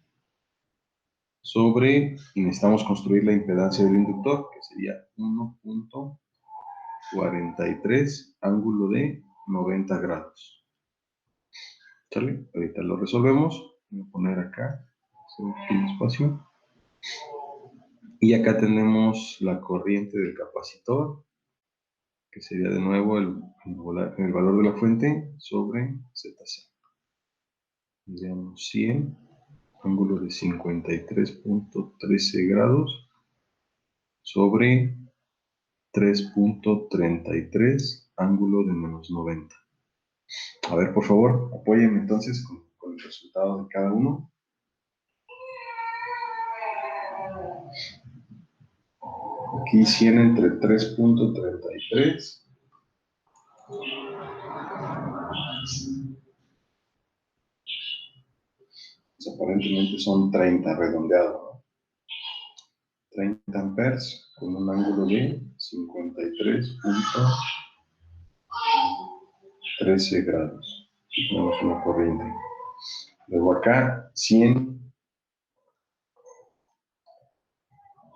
sobre, y necesitamos construir la impedancia del inductor, que sería 1.43, ángulo de 90 grados. ¿Sale? Ahorita lo resolvemos. Voy a poner acá, hacer un pequeño espacio. Y acá tenemos la corriente del capacitor, que sería de nuevo el valor de la fuente sobre ZC. Tendríamos 100, ángulo de 53.13 grados sobre 3.33, ángulo de menos 90. A ver, por favor, apóyenme entonces con el resultado de cada uno. Aquí 100 entre 3.33. Pues aparentemente son 30 redondeados, ¿no? 30 amperes con un ángulo de 53.13 grados. Aquí tenemos una corriente. Luego acá 100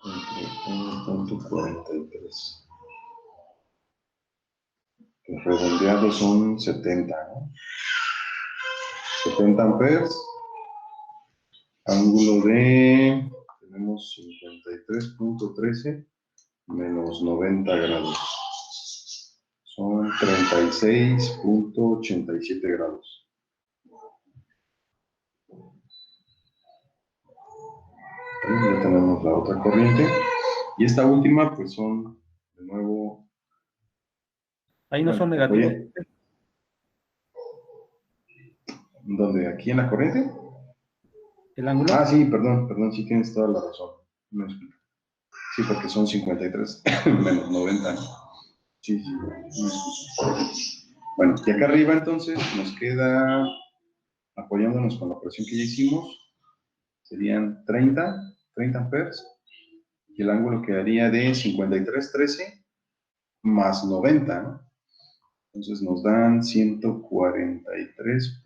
entre 1.43. Los redondeados son 70, ¿no? 70 amperes. Ángulo de, tenemos 53.13 menos 90 grados. Son 36.87 grados. Ya tenemos la otra corriente. Y esta última, pues son, de nuevo... Ahí no son negativos. ¿Dónde? ¿Aquí en la corriente? ¿El ángulo? Ah, sí, perdón, sí tienes toda la razón. No explico. Sí, porque son 53 menos 90. Sí. Bueno, y acá arriba entonces nos queda, apoyándonos con la operación que ya hicimos, serían 30 amperes, y el ángulo quedaría de 53.13 más 90, ¿no? Entonces nos dan 143.13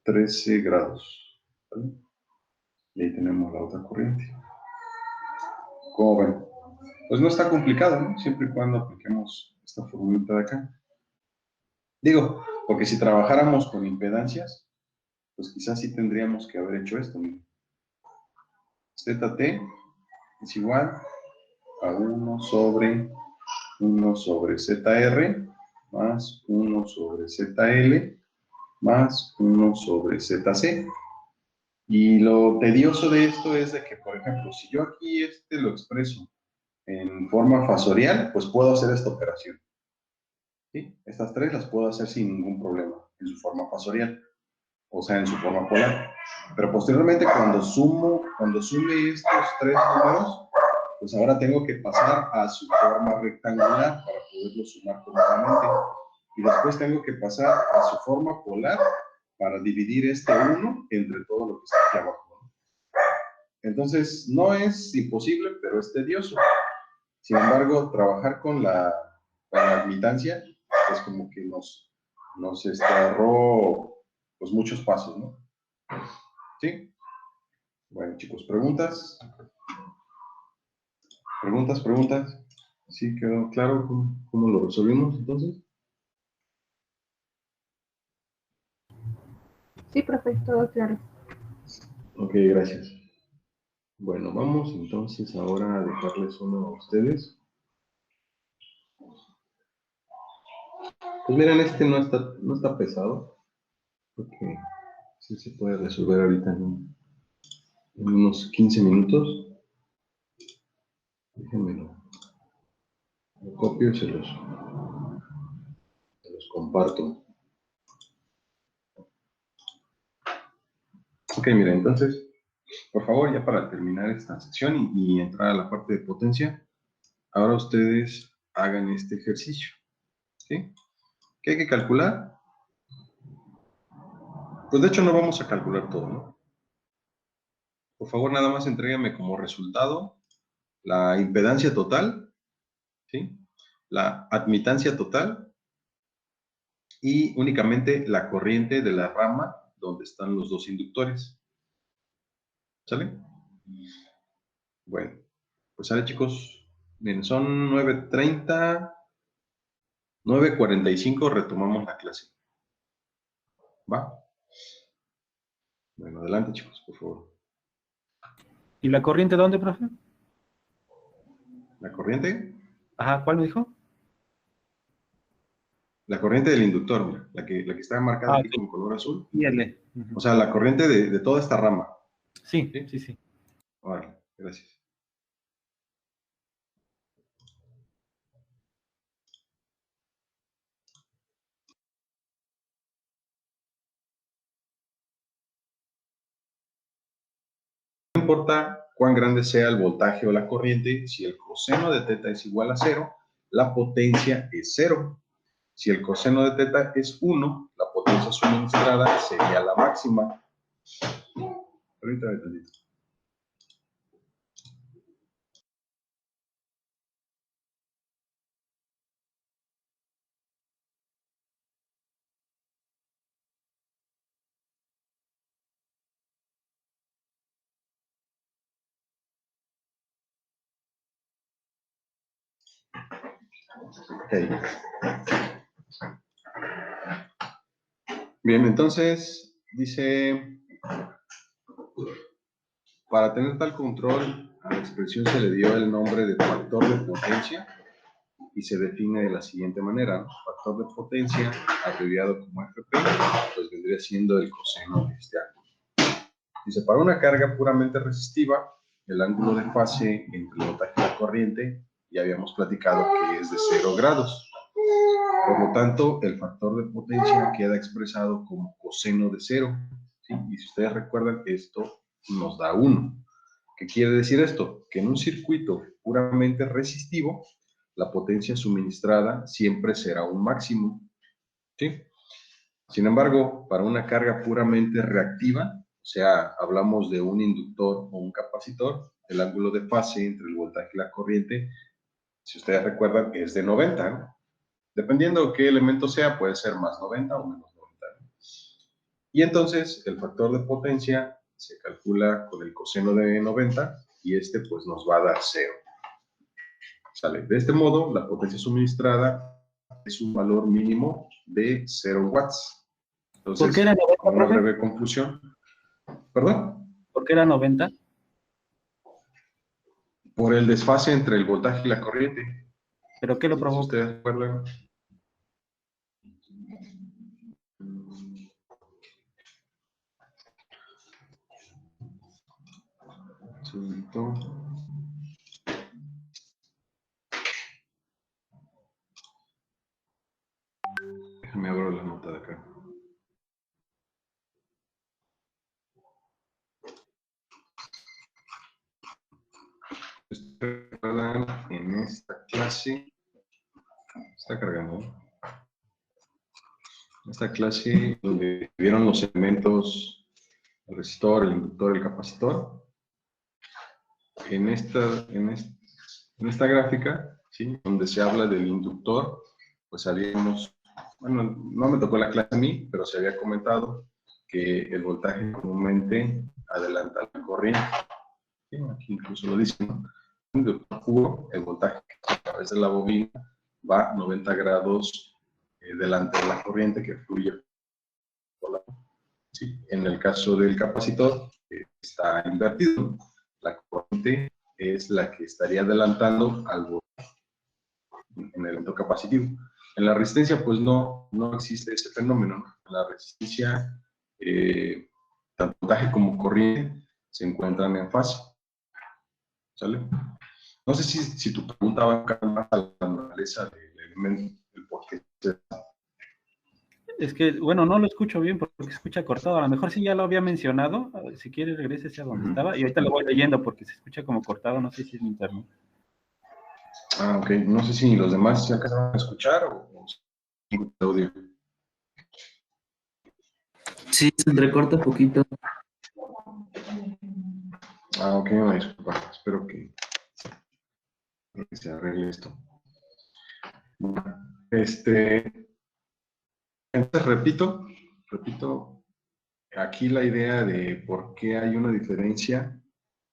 13 grados. ¿Vale? Y ahí tenemos la otra corriente. ¿Cómo ven? Pues no está complicado, ¿no? Siempre y cuando apliquemos esta formulita de acá. Digo, porque si trabajáramos con impedancias, pues quizás sí tendríamos que haber hecho esto. Miren. ZT es igual a 1 sobre ZR más 1 sobre ZL más 1 sobre ZC. Y lo tedioso de esto es de que, por ejemplo, si yo aquí lo expreso en forma fasorial, pues puedo hacer esta operación. ¿Sí? Estas tres las puedo hacer sin ningún problema en su forma fasorial, o sea, en su forma polar. Pero posteriormente, cuando sume estos tres números, pues ahora tengo que pasar a su forma rectangular para poderlo sumar cómodamente. Y después tengo que pasar a su forma polar para dividir este 1 entre todo lo que está aquí abajo. Entonces, no es imposible, pero es tedioso. Sin embargo, trabajar con la admitancia es como que nos ahorró pues, muchos pasos, ¿no? ¿Sí? Bueno, chicos, ¿preguntas? ¿Preguntas? ¿Sí quedó claro cómo lo resolvimos entonces? Sí, profe, todo claro. Ok, gracias. Bueno, vamos entonces ahora a dejarles uno a ustedes. Pues miren, no está pesado, porque sí se puede resolver ahorita en unos 15 minutos. Déjenme lo copio y se los comparto. Ok, miren, entonces, por favor, ya para terminar esta sección y entrar a la parte de potencia, ahora ustedes hagan este ejercicio. ¿Sí? ¿Qué hay que calcular? Pues de hecho no vamos a calcular todo, ¿no? Por favor, nada más entrégame como resultado la impedancia total, ¿sí? La admitancia total y únicamente la corriente de la rama donde están los dos inductores. ¿Sale? Bueno, pues sale, chicos. Bien, son 9:30, 9:45 retomamos la clase. ¿Va? Bueno, adelante, chicos, por favor. ¿Y la corriente dónde, profe? ¿La corriente? Ajá, ¿cuál me dijo? La corriente del inductor, mira, la que está marcada aquí Sí. con color azul. IL. O sea, la corriente de toda esta rama. Sí, ¿Sí? sí, sí. Vale, gracias. No importa cuán grande sea el voltaje o la corriente, si el coseno de teta es igual a 0, la potencia es 0. Si el coseno de teta es 1, la potencia suministrada sería la máxima. Permítame tantito. Okay. Bien, entonces dice, para tener tal control, a la expresión se le dio el nombre de factor de potencia y se define de la siguiente manera, ¿no? Factor de potencia, abreviado como FP, pues vendría siendo el coseno de este ángulo. Dice, para una carga puramente resistiva, el ángulo de fase entre el voltaje y la corriente, ya habíamos platicado que es de 0 grados. Por lo tanto, el factor de potencia queda expresado como coseno de 0. ¿Sí? Y si ustedes recuerdan, esto nos da 1. ¿Qué quiere decir esto? Que en un circuito puramente resistivo, la potencia suministrada siempre será un máximo. ¿Sí? Sin embargo, para una carga puramente reactiva, o sea, hablamos de un inductor o un capacitor, el ángulo de fase entre el voltaje y la corriente, si ustedes recuerdan, es de 90, ¿no? Dependiendo de qué elemento sea, puede ser más 90 o menos 90. Y entonces el factor de potencia se calcula con el coseno de 90 y este pues nos va a dar 0. ¿Sale? De este modo, la potencia suministrada es un valor mínimo de 0 watts. Entonces, ¿Por qué era 90, como una profe? breve conclusión. ¿Perdón? ¿Por qué era 90? Por el desfase entre el voltaje y la corriente. ¿Pero qué lo Si provoca? ustedes recuerdan. Un segundito. Déjame abrir la nota de acá. ¿Ustedes recuerdan en esta clase? Está cargando, ¿no? Esta clase donde vieron los elementos, el resistor, el inductor, el capacitor. En esta gráfica, ¿sí? Donde se habla del inductor, pues habíamos, bueno, no me tocó la clase a mí, pero se había comentado que el voltaje comúnmente adelanta la corriente. ¿Sí? Aquí incluso lo dice, ¿no? En el inductor puro, el voltaje a través de la bobina va 90 grados delante de la corriente que fluye por la. ¿Sí? En el caso del capacitor, está invertido. La corriente es la que estaría adelantando al voltaje en el elemento capacitivo. En la resistencia, pues no existe ese fenómeno. En la resistencia, tanto voltaje como corriente se encuentran en fase. ¿Sale? No sé si tu pregunta va más a la naturaleza del elemento, el por qué. Es que, bueno, no lo escucho bien porque se escucha cortado. A lo mejor sí ya lo había mencionado. A ver, si quieres, regrese a donde estaba. Y ahorita lo voy leyendo porque se escucha como cortado. No sé si es mi internet. Ah, ok. No sé si los demás se alcanzan a escuchar o el audio. Sí, se entrecorta poquito. Ah, ok, me disculpa. Espero que se arregle esto. Bueno, entonces repito, aquí la idea de por qué hay una diferencia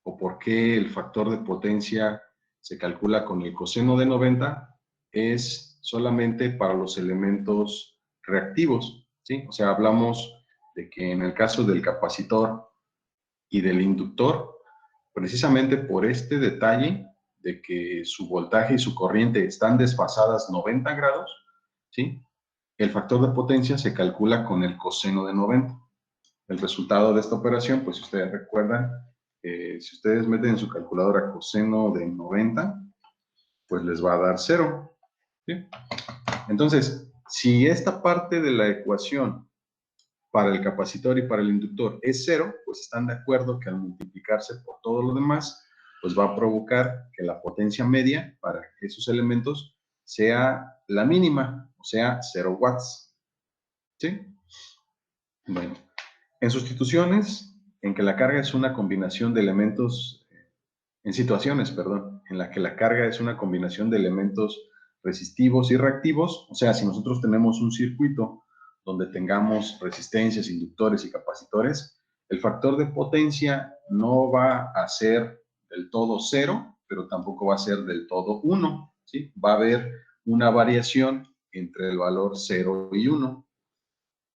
o por qué el factor de potencia se calcula con el coseno de 90 es solamente para los elementos reactivos, ¿sí? O sea, hablamos de que en el caso del capacitor y del inductor, precisamente por este detalle de que su voltaje y su corriente están desfasadas 90 grados, ¿sí? El factor de potencia se calcula con el coseno de 90. El resultado de esta operación, pues si ustedes recuerdan, si ustedes meten en su calculadora coseno de 90, pues les va a dar 0. ¿Sí? Entonces, si esta parte de la ecuación para el capacitor y para el inductor es 0, pues están de acuerdo que al multiplicarse por todo lo demás, pues va a provocar que la potencia media para esos elementos sea la mínima, o sea, 0 watts. ¿Sí? Bueno, en sustituciones, en que la carga es una combinación de elementos, en situaciones, perdón, en la que la carga es una combinación de elementos resistivos y reactivos, o sea, si nosotros tenemos un circuito donde tengamos resistencias, inductores y capacitores, el factor de potencia no va a ser del todo 0, pero tampoco va a ser del todo 1, ¿sí? Va a haber una variación entre el valor 0 y 1.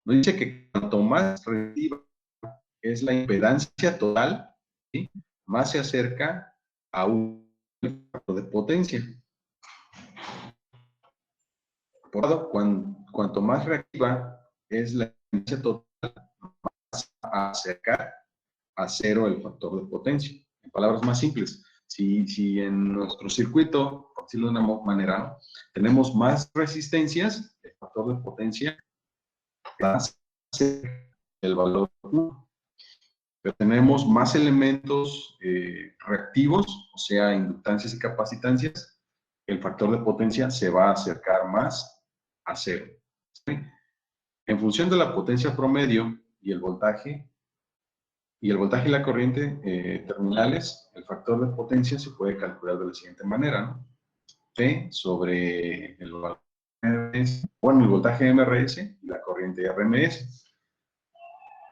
Nos dice que cuanto más resistiva es la impedancia total, ¿sí? Más se acerca a un factor de potencia. Por otro lado, cuanto más reactiva es la impedancia total, más a acercar a 0 el factor de potencia. En palabras más simples, si en nuestro circuito, por decirlo de una manera, ¿no?, tenemos más resistencias, el factor de potencia más el valor 1. Pero tenemos más elementos reactivos, o sea, inductancias y capacitancias, el factor de potencia se va a acercar más a 0. ¿Sí? En función de la potencia promedio y el voltaje y la corriente terminales, el factor de potencia se puede calcular de la siguiente manera, ¿no? T sobre el voltaje MRS, bueno, el voltaje MRS y la corriente RMS.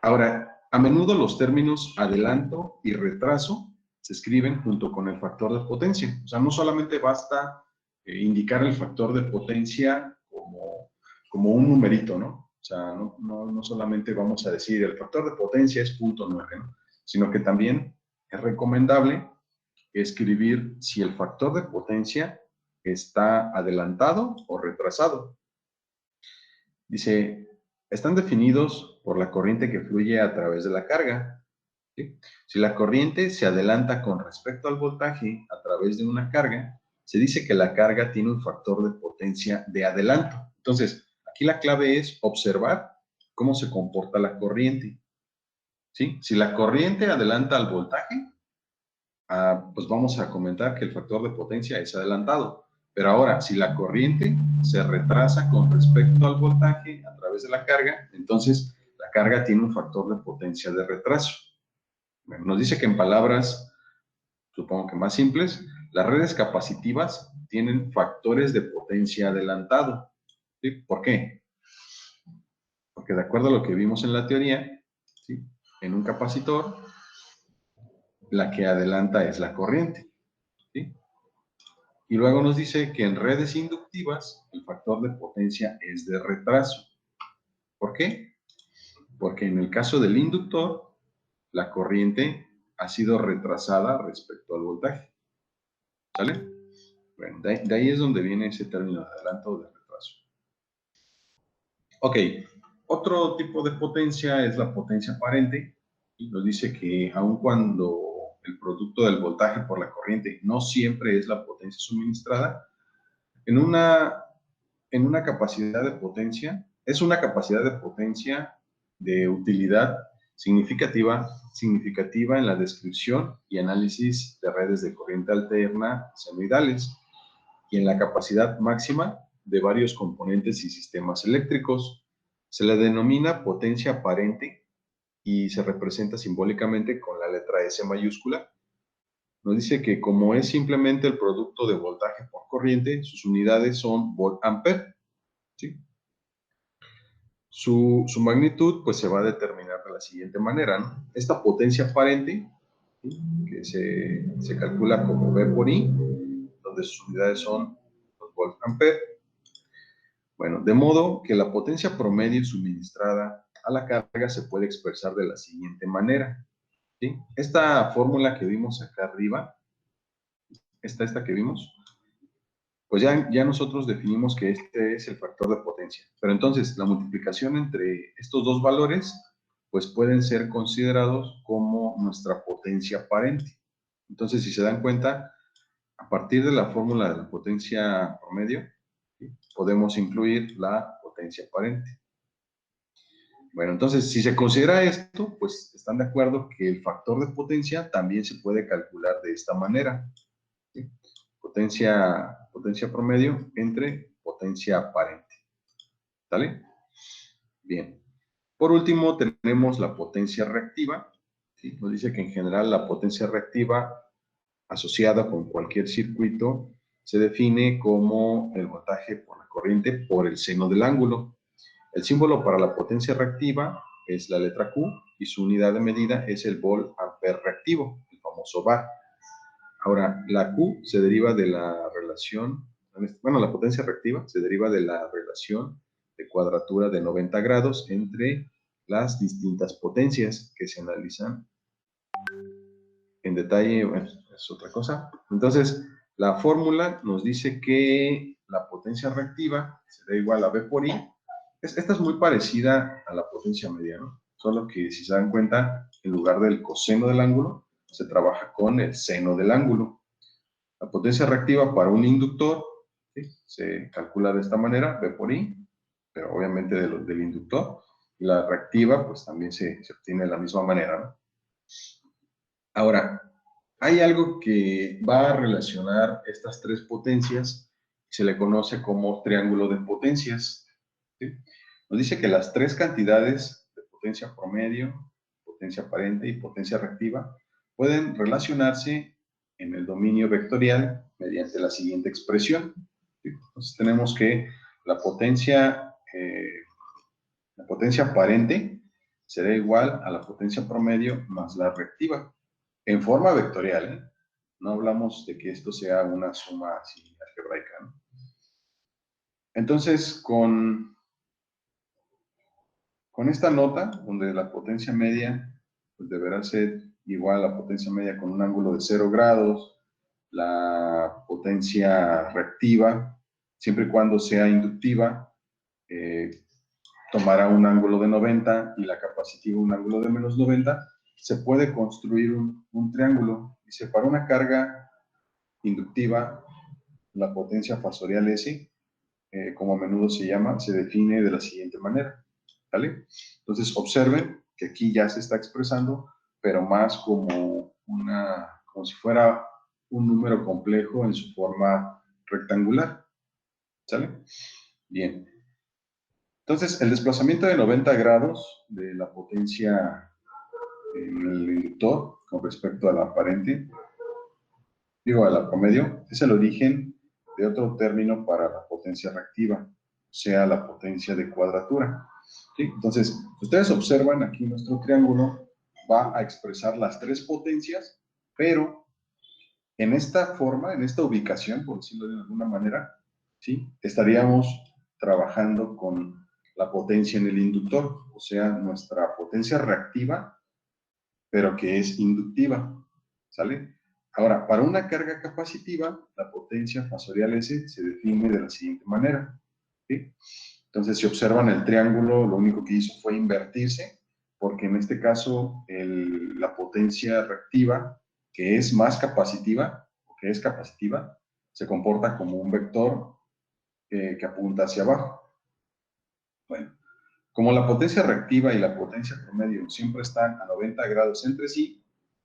Ahora, a menudo los términos adelanto y retraso se escriben junto con el factor de potencia. O sea, no solamente basta indicar el factor de potencia como un numerito, ¿no? O sea, no solamente vamos a decir el factor de potencia es 0.9, ¿no? Sino que también es recomendable escribir si el factor de potencia está adelantado o retrasado. Dice, están definidos por la corriente que fluye a través de la carga. ¿Sí? Si la corriente se adelanta con respecto al voltaje a través de una carga, se dice que la carga tiene un factor de potencia de adelanto. Entonces, aquí la clave es observar cómo se comporta la corriente. ¿Sí? Si la corriente adelanta al voltaje, pues vamos a comentar que el factor de potencia es adelantado. Pero ahora, si la corriente se retrasa con respecto al voltaje a través de la carga, entonces la carga tiene un factor de potencia de retraso. Bueno, nos dice que en palabras, supongo que más simples, las redes capacitivas tienen factores de potencia adelantado. ¿Sí? ¿Por qué? Porque de acuerdo a lo que vimos en la teoría, ¿sí? En un capacitor, la que adelanta es la corriente. ¿Sí? Y luego nos dice que en redes inductivas el factor de potencia es de retraso. ¿Por qué? Porque en el caso del inductor, la corriente ha sido retrasada respecto al voltaje. ¿Sale? Bueno, de ahí es donde viene ese término de adelanto o de retraso. Ok, otro tipo de potencia es la potencia aparente. Y nos dice que aun cuando el producto del voltaje por la corriente no siempre es la potencia suministrada, en una capacidad de potencia, es una capacidad de potencia de utilidad significativa en la descripción y análisis de redes de corriente alterna senoidales y en la capacidad máxima de varios componentes y sistemas eléctricos. Se le denomina potencia aparente y se representa simbólicamente con la letra S mayúscula. Nos dice que como es simplemente el producto de voltaje por corriente, sus unidades son volt-ampere. ¿Sí? Su magnitud pues se va a determinar de la siguiente manera, ¿no? Esta potencia aparente, ¿sí? Que se calcula como V por I, donde sus unidades son los volt-ampere. Bueno, de modo que la potencia promedio suministrada a la carga se puede expresar de la siguiente manera. ¿Sí? Esta fórmula que vimos acá arriba, esta que vimos, pues ya nosotros definimos que este es el factor de potencia. Pero entonces, la multiplicación entre estos dos valores, pues pueden ser considerados como nuestra potencia aparente. Entonces, si se dan cuenta, a partir de la fórmula de la potencia promedio, ¿sí? Podemos incluir la potencia aparente. Bueno, entonces, si se considera esto, pues están de acuerdo que el factor de potencia también se puede calcular de esta manera. ¿Sí? Potencia promedio entre potencia aparente. ¿Sale? Bien. Por último, tenemos la potencia reactiva. ¿Sí? Nos dice que en general la potencia reactiva asociada con cualquier circuito se define como el voltaje por la corriente por el seno del ángulo. El símbolo para la potencia reactiva es la letra Q y su unidad de medida es el volt-ampere reactivo, el famoso var. Ahora, la Q se deriva de la relación, bueno, la potencia reactiva se deriva de la relación de cuadratura de 90 grados entre las distintas potencias que se analizan en detalle, bueno, es otra cosa. Entonces, la fórmula nos dice que la potencia reactiva será igual a V por I. Esta es muy parecida a la potencia media, ¿no? Solo que si se dan cuenta, en lugar del coseno del ángulo, se trabaja con el seno del ángulo. La potencia reactiva para un inductor, ¿sí? Se calcula de esta manera, V por I, pero obviamente del inductor. Y la reactiva, pues también se obtiene de la misma manera, ¿no? Ahora, hay algo que va a relacionar estas tres potencias, se le conoce como triángulo de potencias. ¿Sí? Nos dice que las tres cantidades de potencia promedio, potencia aparente y potencia reactiva pueden relacionarse en el dominio vectorial mediante la siguiente expresión. ¿Sí? Entonces tenemos que la potencia aparente será igual a la potencia promedio más la reactiva, en forma vectorial, ¿eh? No hablamos de que esto sea una suma así algebraica, ¿no? Entonces, con esta nota, donde la potencia media pues, deberá ser igual a la potencia media con un ángulo de 0 grados, la potencia reactiva, siempre y cuando sea inductiva, tomará un ángulo de 90 y la capacitiva un ángulo de menos 90, se puede construir un triángulo. Dice, para una carga inductiva, la potencia fasorial S, como a menudo se llama, se define de la siguiente manera, ¿vale? Entonces, observen que aquí ya se está expresando, pero más como si fuera un número complejo en su forma rectangular, ¿sale? Bien. Entonces, el desplazamiento de 90 grados de la potencia en el inductor con respecto a la aparente, a la promedio, es el origen de otro término para la potencia reactiva, o sea, la potencia de cuadratura. ¿Sí? Entonces, si ustedes observan aquí nuestro triángulo, va a expresar las tres potencias, pero en esta forma, en esta ubicación, por decirlo de alguna manera, ¿sí? Estaríamos trabajando con la potencia en el inductor, o sea, nuestra potencia reactiva, pero que es inductiva, ¿sale? Ahora, para una carga capacitiva, la potencia fasorial S se define de la siguiente manera, ¿sí? Entonces, si observan el triángulo, lo único que hizo fue invertirse, porque en este caso la potencia reactiva, que es más capacitiva, o que es capacitiva, se comporta como un vector que apunta hacia abajo. Bueno, como la potencia reactiva y la potencia promedio siempre están a 90 grados entre sí,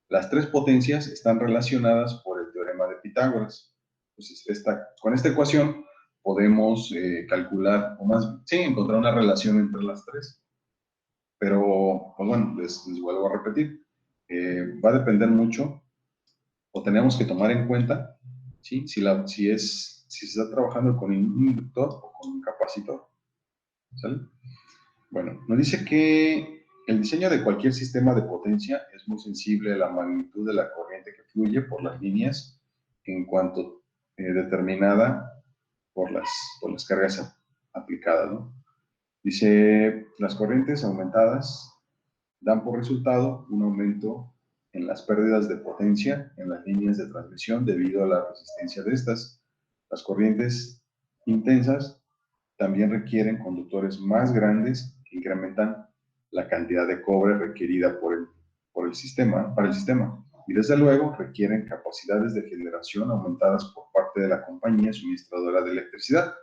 las tres potencias están relacionadas por el teorema de Pitágoras. Entonces, con esta ecuación podemos calcular, o más, sí, encontrar una relación entre las tres. Pero, pues bueno, les vuelvo a repetir, va a depender mucho, o tenemos que tomar en cuenta, ¿sí? Si se está trabajando con un inductor o con un capacitor, ¿sale? Bueno, nos dice que el diseño de cualquier sistema de potencia es muy sensible a la magnitud de la corriente que fluye por las líneas en cuanto determinada por las cargas aplicadas, ¿no? Dice, las corrientes aumentadas dan por resultado un aumento en las pérdidas de potencia en las líneas de transmisión debido a la resistencia de estas. Las corrientes intensas también requieren conductores más grandes que incrementan la cantidad de cobre requerida para el sistema, y desde luego requieren capacidades de generación aumentadas por parte de la compañía suministradora de electricidad.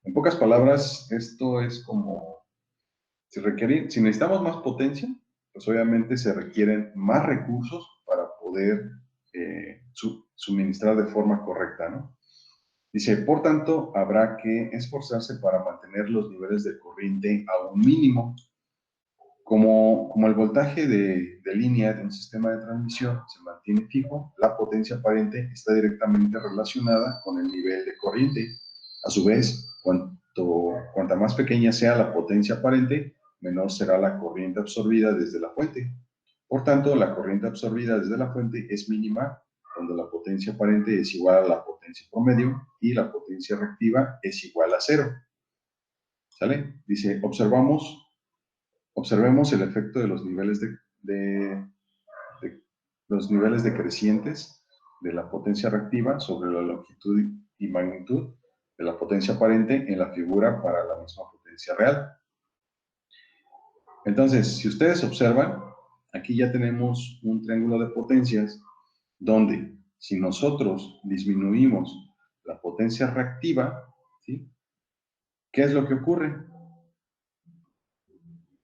En pocas palabras, esto es como si necesitamos más potencia, pues obviamente se requieren más recursos para poder suministrar de forma correcta, ¿no? Dice, por tanto, habrá que esforzarse para mantener los niveles de corriente a un mínimo. Como el voltaje de línea de un sistema de transmisión se mantiene fijo, la potencia aparente está directamente relacionada con el nivel de corriente. A su vez, cuanta más pequeña sea la potencia aparente, menor será la corriente absorbida desde la fuente. Por tanto, la corriente absorbida desde la fuente es mínima cuando la potencia aparente es igual a la potencia promedio y la potencia reactiva es igual a 0. ¿Sale? Dice, observemos el efecto de los niveles los niveles decrecientes de la potencia reactiva sobre la longitud y magnitud de la potencia aparente en la figura para la misma potencia real. Entonces, si ustedes observan, aquí ya tenemos un triángulo de potencias donde si nosotros disminuimos la potencia reactiva, ¿sí? ¿Qué es lo que ocurre?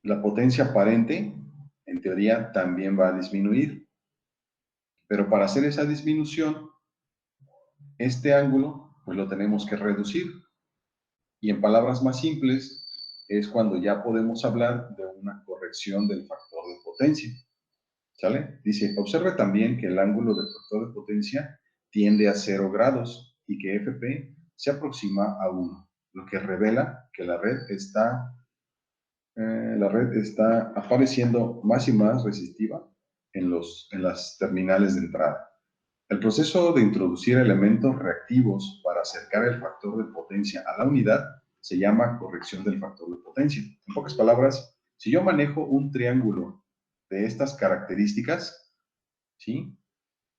La potencia aparente, en teoría, también va a disminuir. Pero para hacer esa disminución, este ángulo, pues lo tenemos que reducir. Y en palabras más simples, es cuando ya podemos hablar de una corrección del factor de potencia. ¿Sale? Dice, observe también que el ángulo del factor de potencia tiende a 0 grados y que FP se aproxima a 1, lo que revela que la red está la red está apareciendo más y más resistiva en las terminales de entrada. El proceso de introducir elementos reactivos para acercar el factor de potencia a la unidad se llama corrección del factor de potencia. En pocas palabras, si yo manejo un triángulo de estas características, ¿sí?,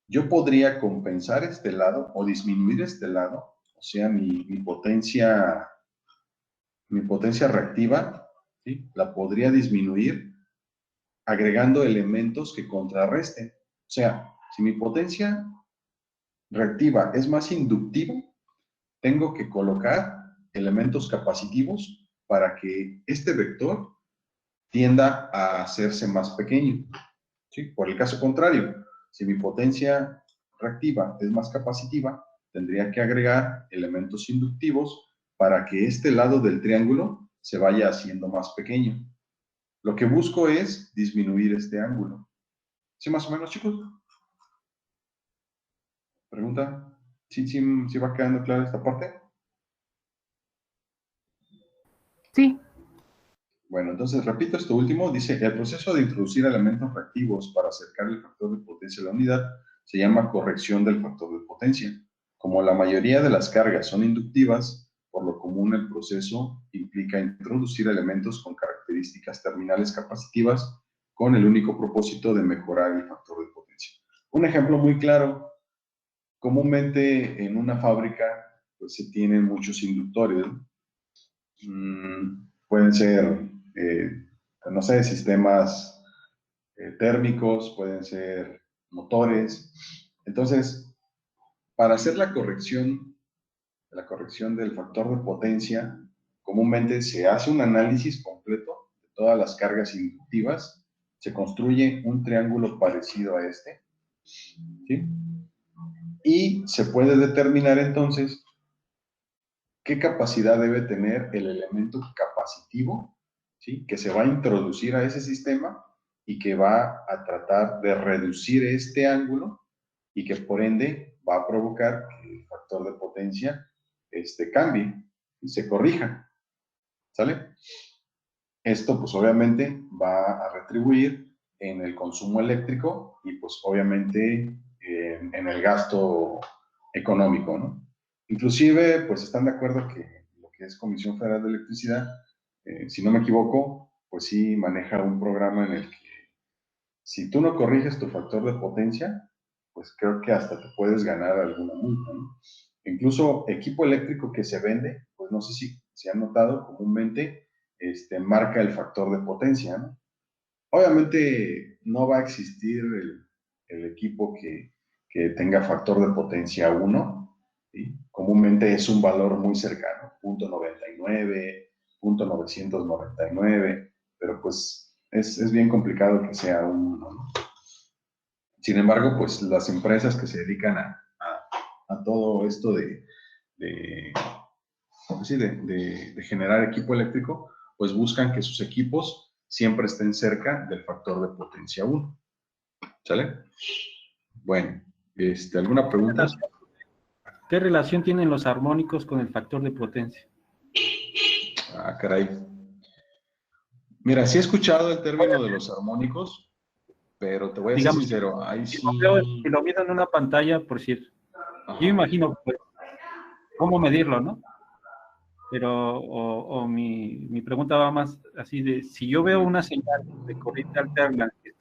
yo podría compensar este lado o disminuir este lado, o sea, mi potencia reactiva, ¿sí?, la podría disminuir agregando elementos que contrarresten. O sea, si mi potencia reactiva es más inductiva, tengo que colocar elementos capacitivos para que este vector tienda a hacerse más pequeño, ¿sí? Por el caso contrario, si mi potencia reactiva es más capacitiva, tendría que agregar elementos inductivos para que este lado del triángulo se vaya haciendo más pequeño. Lo que busco es disminuir este ángulo. ¿Sí, más o menos, chicos? ¿Pregunta? ¿Sí va quedando clara esta parte? Sí. Bueno, entonces repito esto último. Dice, el proceso de introducir elementos reactivos para acercar el factor de potencia a la unidad se llama corrección del factor de potencia. Como la mayoría de las cargas son inductivas, por lo común el proceso implica introducir elementos con características terminales capacitivas con el único propósito de mejorar el factor de potencia. Un ejemplo muy claro, comúnmente en una fábrica pues, se tienen muchos inductores, ¿no? Pueden ser, no sé, sistemas térmicos, pueden ser motores. Entonces, para hacer la corrección del factor de potencia, comúnmente se hace un análisis completo de todas las cargas inductivas, se construye un triángulo parecido a este, ¿sí? Y se puede determinar entonces qué capacidad debe tener el elemento capacitivo, ¿sí?, que se va a introducir a ese sistema y que va a tratar de reducir este ángulo y que por ende va a provocar que el factor de potencia cambie y se corrija. ¿Sale? Esto pues obviamente va a retribuir en el consumo eléctrico y pues obviamente en el gasto económico, ¿no? Inclusive pues están de acuerdo que lo que es Comisión Federal de Electricidad, si no me equivoco, pues sí maneja un programa en el que si tú no corriges tu factor de potencia, pues creo que hasta te puedes ganar alguna multa, ¿no? Incluso equipo eléctrico que se vende, pues no sé si se han notado, comúnmente marca el factor de potencia, ¿no? Obviamente no va a existir el equipo que tenga factor de potencia 1, ¿sí? Comúnmente es un valor muy cercano, 0.99, 0.999, pero pues es bien complicado que sea 1, ¿no? Sin embargo, pues las empresas que se dedican a todo esto de generar equipo eléctrico, pues buscan que sus equipos siempre estén cerca del factor de potencia 1. ¿Sale? Bueno, ¿alguna pregunta? ¿Qué relación tienen los armónicos con el factor de potencia? Ah, caray. Mira, sí he escuchado el término de los armónicos, pero te voy a ser sincero, ahí sí... Si lo miran en una pantalla, por decir, yo imagino, pues, cómo medirlo, ¿no? Pero, mi pregunta va más así de, si yo veo una señal de corriente alterna que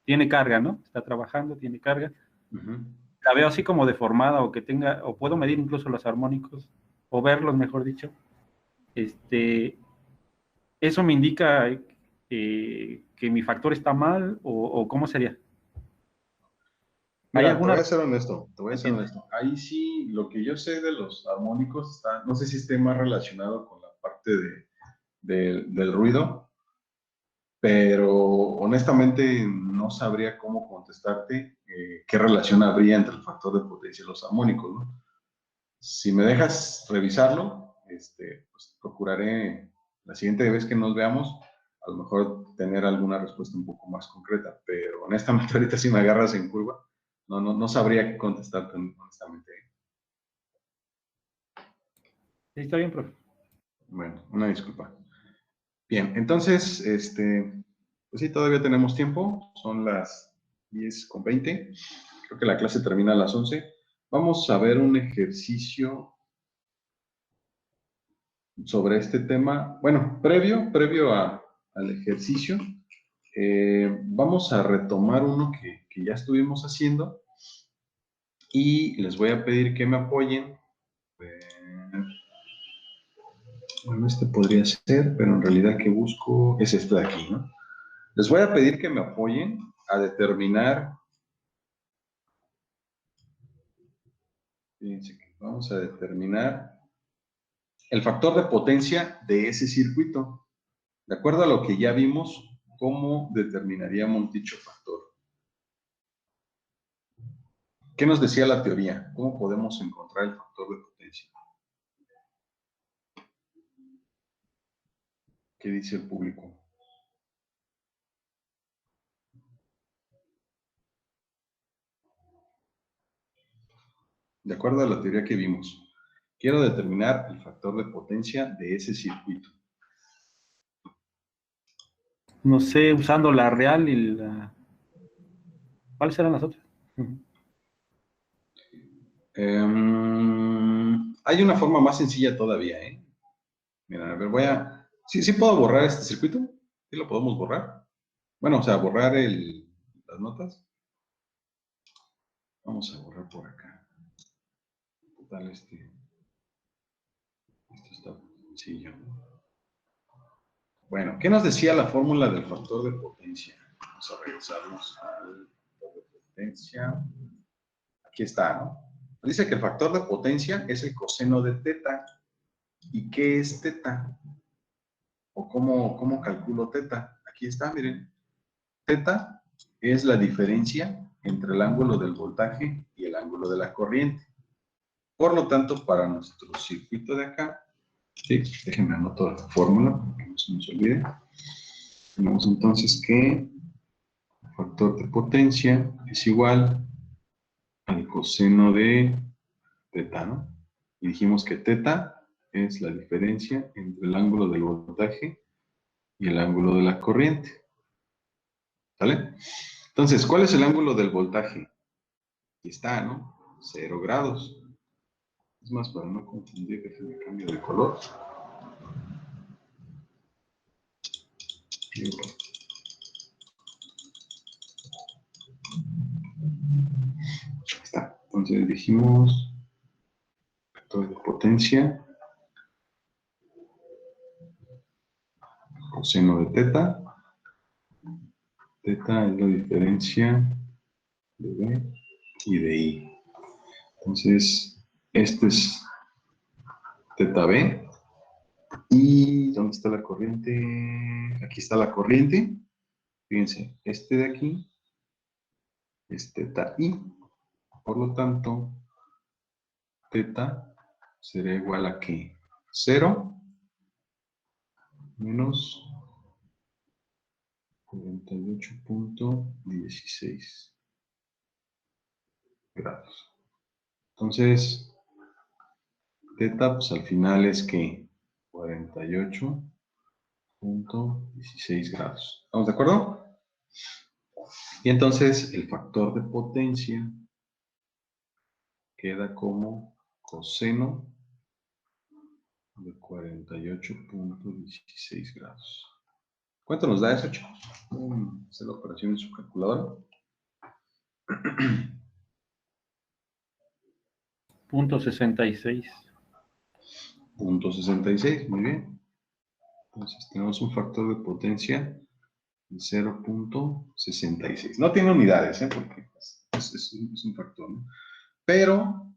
tiene carga, ¿no? Está trabajando, tiene carga, la veo así como deformada o que tenga, o puedo medir incluso los armónicos, o verlos, mejor dicho, ¿eso me indica que mi factor está mal o cómo sería? Mira, te voy a ser honesto, Ahí sí, lo que yo sé de los armónicos no sé si esté más relacionado con la parte del ruido, pero honestamente no sabría cómo contestarte qué relación habría entre el factor de potencia y los armónicos, ¿no? Si me dejas revisarlo, pues procuraré la siguiente vez que nos veamos, a lo mejor tener alguna respuesta un poco más concreta, pero honestamente ahorita si me agarras en curva, no sabría qué contestarte honestamente. Sí, está bien, profe. Bueno, una disculpa. Bien. Bien, entonces, pues sí, todavía tenemos tiempo. Son las 10:20. Creo que la clase termina a las 11. Vamos a ver un ejercicio sobre este tema. Bueno, previo al ejercicio, vamos a retomar uno que ya estuvimos haciendo y les voy a pedir que me apoyen. Bueno, este podría ser, pero en realidad que busco es este de aquí, ¿no? Les voy a pedir que me apoyen a determinar, fíjense que vamos a determinar el factor de potencia de ese circuito. De acuerdo a lo que ya vimos, ¿cómo determinaríamos dicho factor? ¿Qué nos decía la teoría? ¿Cómo podemos encontrar el factor de potencia? ¿Qué dice el público? De acuerdo a la teoría que vimos, quiero determinar el factor de potencia de ese circuito. No sé, usando la real y la... ¿Cuáles eran las otras? Hay una forma más sencilla todavía, ¿eh? Mira, a ver, ¿Sí puedo borrar este circuito? ¿Sí lo podemos borrar? Bueno, o sea, borrar las notas. Vamos a borrar por acá. Total, esto está sencillo. Bueno, ¿qué nos decía la fórmula del factor de potencia? Vamos a regresarnos al factor de potencia. Aquí está, ¿no? Dice que el factor de potencia es el coseno de teta. ¿Y qué es teta? ¿O cómo calculo teta? Aquí está, miren. Teta es la diferencia entre el ángulo del voltaje y el ángulo de la corriente. Por lo tanto, para nuestro circuito de acá, sí, déjenme anotar la fórmula para que no se nos olvide. Tenemos entonces que el factor de potencia es igual al coseno de teta, ¿no? Y dijimos que teta es la diferencia entre el ángulo del voltaje y el ángulo de la corriente. ¿Sale? Entonces, ¿cuál es el ángulo del voltaje? Aquí está, ¿no? 0 grados. Es más, para no confundir, déjenme cambio de color. Ahí está. Entonces dijimos factor de potencia, coseno de teta. Teta es la diferencia de B y de I. Entonces, este es teta B. ¿Y dónde está la corriente? Aquí está la corriente. Fíjense, este de aquí es teta I. Por lo tanto, teta será igual a ¿qué? 0 menos 48.16 grados. Entonces, teta, pues al final es que 48.16 grados. ¿Estamos de acuerdo? Y entonces el factor de potencia queda como coseno de 48.16 grados. ¿Cuánto nos da eso, chicos? Hacer la operación en su calculadora. .66. .66, muy bien. Entonces tenemos un factor de potencia de 0.66. No tiene unidades, porque es un factor, ¿no? Pero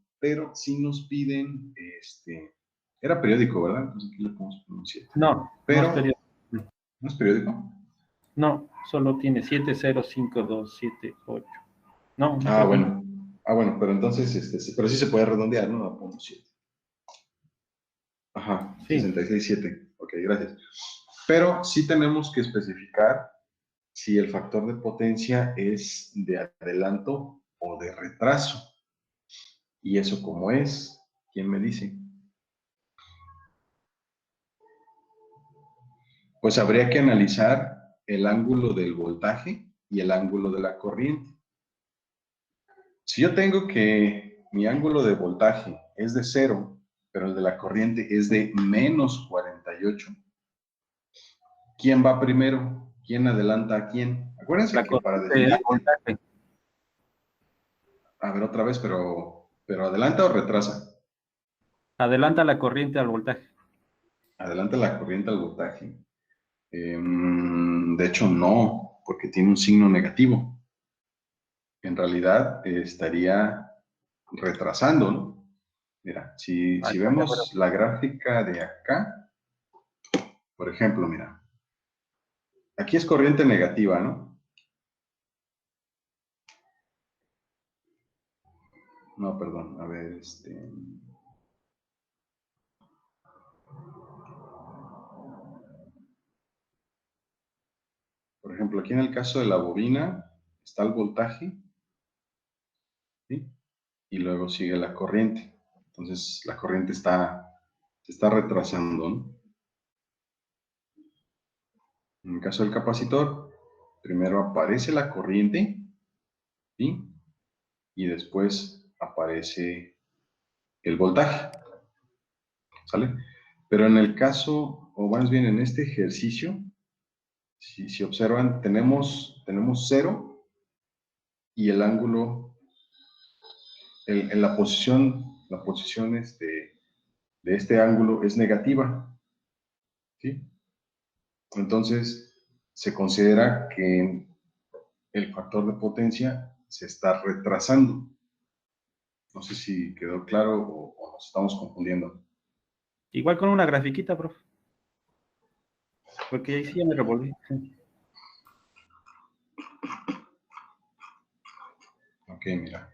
sí nos piden, era periódico, ¿verdad? Entonces aquí le podemos poner un 7. No, Pero, no es periódico. ¿no es periódico? No, solo tiene 705278. No, Ah, bueno. Ah, bueno, pero entonces, pero sí se puede redondear, ¿no? A punto 7. Ajá, sí. 66.7. Ok, gracias. Pero sí tenemos que especificar si el factor de potencia es de adelanto o de retraso. ¿Y eso cómo es? ¿Quién me dice? pues habría que analizar el ángulo del voltaje y el ángulo de la corriente. Si yo tengo que mi ángulo de voltaje es de 0, pero el de la corriente es de menos 48, ¿quién va primero? ¿Quién adelanta a quién? Acuérdense La que para corriente, el definir... voltaje. A ver, otra vez, pero ¿adelanta o retrasa? Adelanta la corriente al voltaje. Adelanta la corriente al voltaje. De hecho, no, porque tiene un signo negativo. En realidad, estaría retrasando, ¿no? Mira, si vemos la gráfica de acá, por ejemplo, mira, aquí es corriente negativa, ¿no? No, perdón, a ver, por ejemplo, aquí en el caso de la bobina, está el voltaje, ¿sí? Y luego sigue la corriente. Entonces, la corriente se está retrasando, ¿no? En el caso del capacitor, primero aparece la corriente, ¿sí? Y después aparece el voltaje, ¿sale? Pero en el caso, o más bien en este ejercicio, si observan, tenemos 0 y el ángulo, en la posición de este ángulo es negativa, ¿sí? Entonces, se considera que el factor de potencia se está retrasando. No sé si quedó claro o nos estamos confundiendo. Igual con una grafiquita, profe. Porque ahí sí ya me revolví. Ok, mira.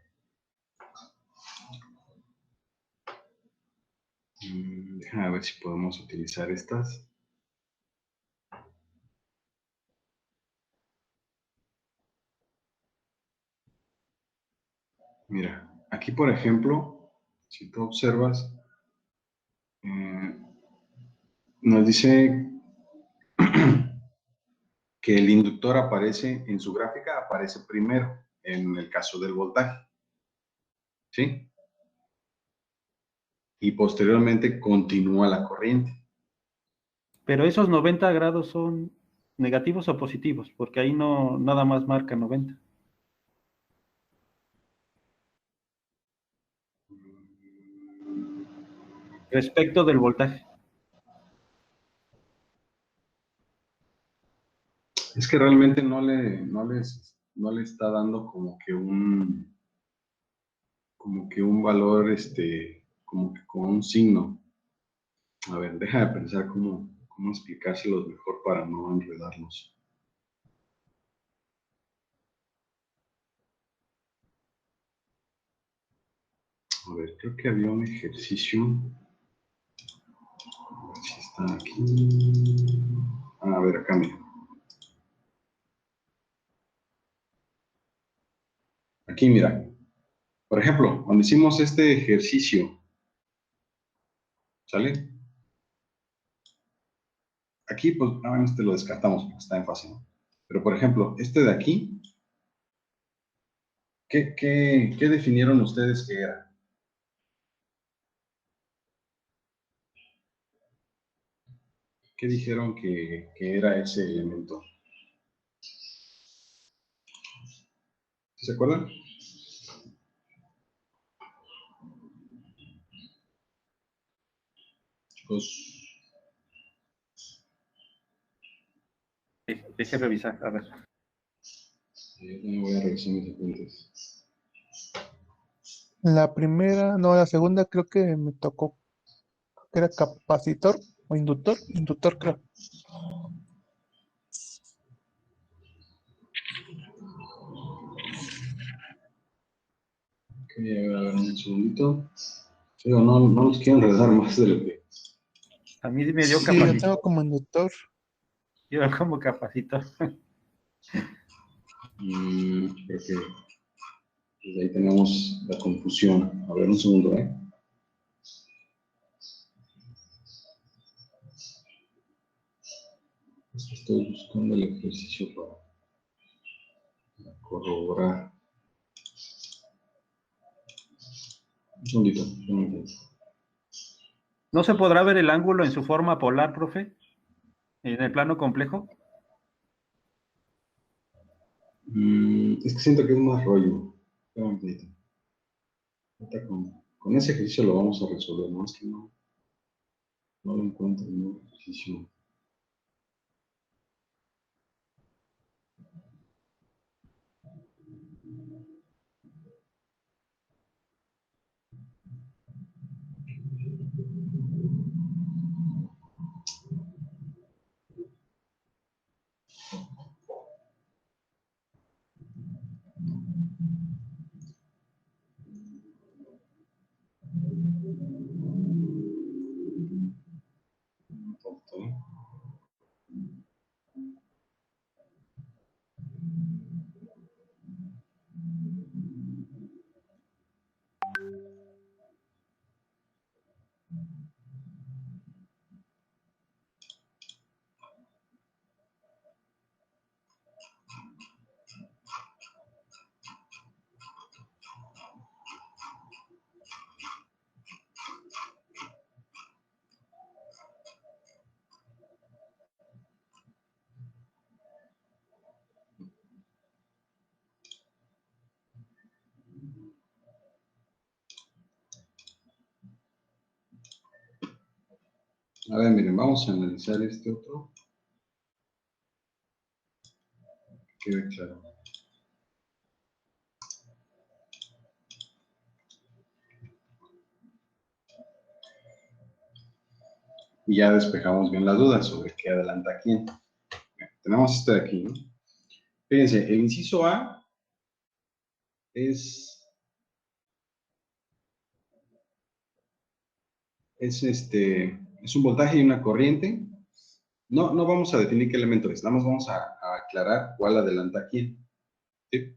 Déjame ver si podemos utilizar estas. Mira, aquí por ejemplo, si tú observas, nos dice que el inductor aparece, en su gráfica aparece primero, en el caso del voltaje, ¿sí? Y posteriormente continúa la corriente. Pero esos 90 grados son negativos o positivos, porque ahí no nada más marca 90. Respecto del voltaje. Es que realmente no le está dando como que un valor, como que con un signo. A ver, deja de pensar cómo explicárselos mejor para no enredarlos. A ver, creo que había un ejercicio. A ver si está aquí. A ver, acá mira. Aquí mira. Por ejemplo, cuando hicimos este ejercicio, ¿sale? Aquí, pues, este lo descartamos porque está en fase, ¿no? Pero, por ejemplo, este de aquí, ¿qué definieron ustedes que era? ¿Qué dijeron que era ese elemento? ¿Sí se acuerdan? Chicos, Deje revisar, a ver. yo también voy a revisar mis apuntes. La primera, no, la segunda creo que me tocó, que era capacitor o inductor creo. Ok, a ver, un segundito. Pero no los quiero enredar más de lo que... A mí me dio Sí, yo capacitor. tengo como inductor. Yo como capacitor. Creo que desde ahí tenemos la confusión. A ver, un segundo, ¿eh? Es que estoy buscando el ejercicio para corroborar. Un segundito, un segundito. ¿No se podrá ver el ángulo en su forma polar, profe? ¿En el plano complejo? Es que siento que es más rollo. Espera un poquito. Ahorita con ese ejercicio lo vamos a resolver, ¿no? Es que no lo encuentro en un ejercicio. Ok. A ver, miren, vamos a analizar este otro. Que quede claro. Y ya despejamos bien las dudas sobre qué adelanta quién. Tenemos este de aquí, ¿no? Fíjense, el inciso A es un voltaje y una corriente. No vamos a definir qué elemento es, nada más vamos a aclarar cuál adelanta a quién. ¿Sí?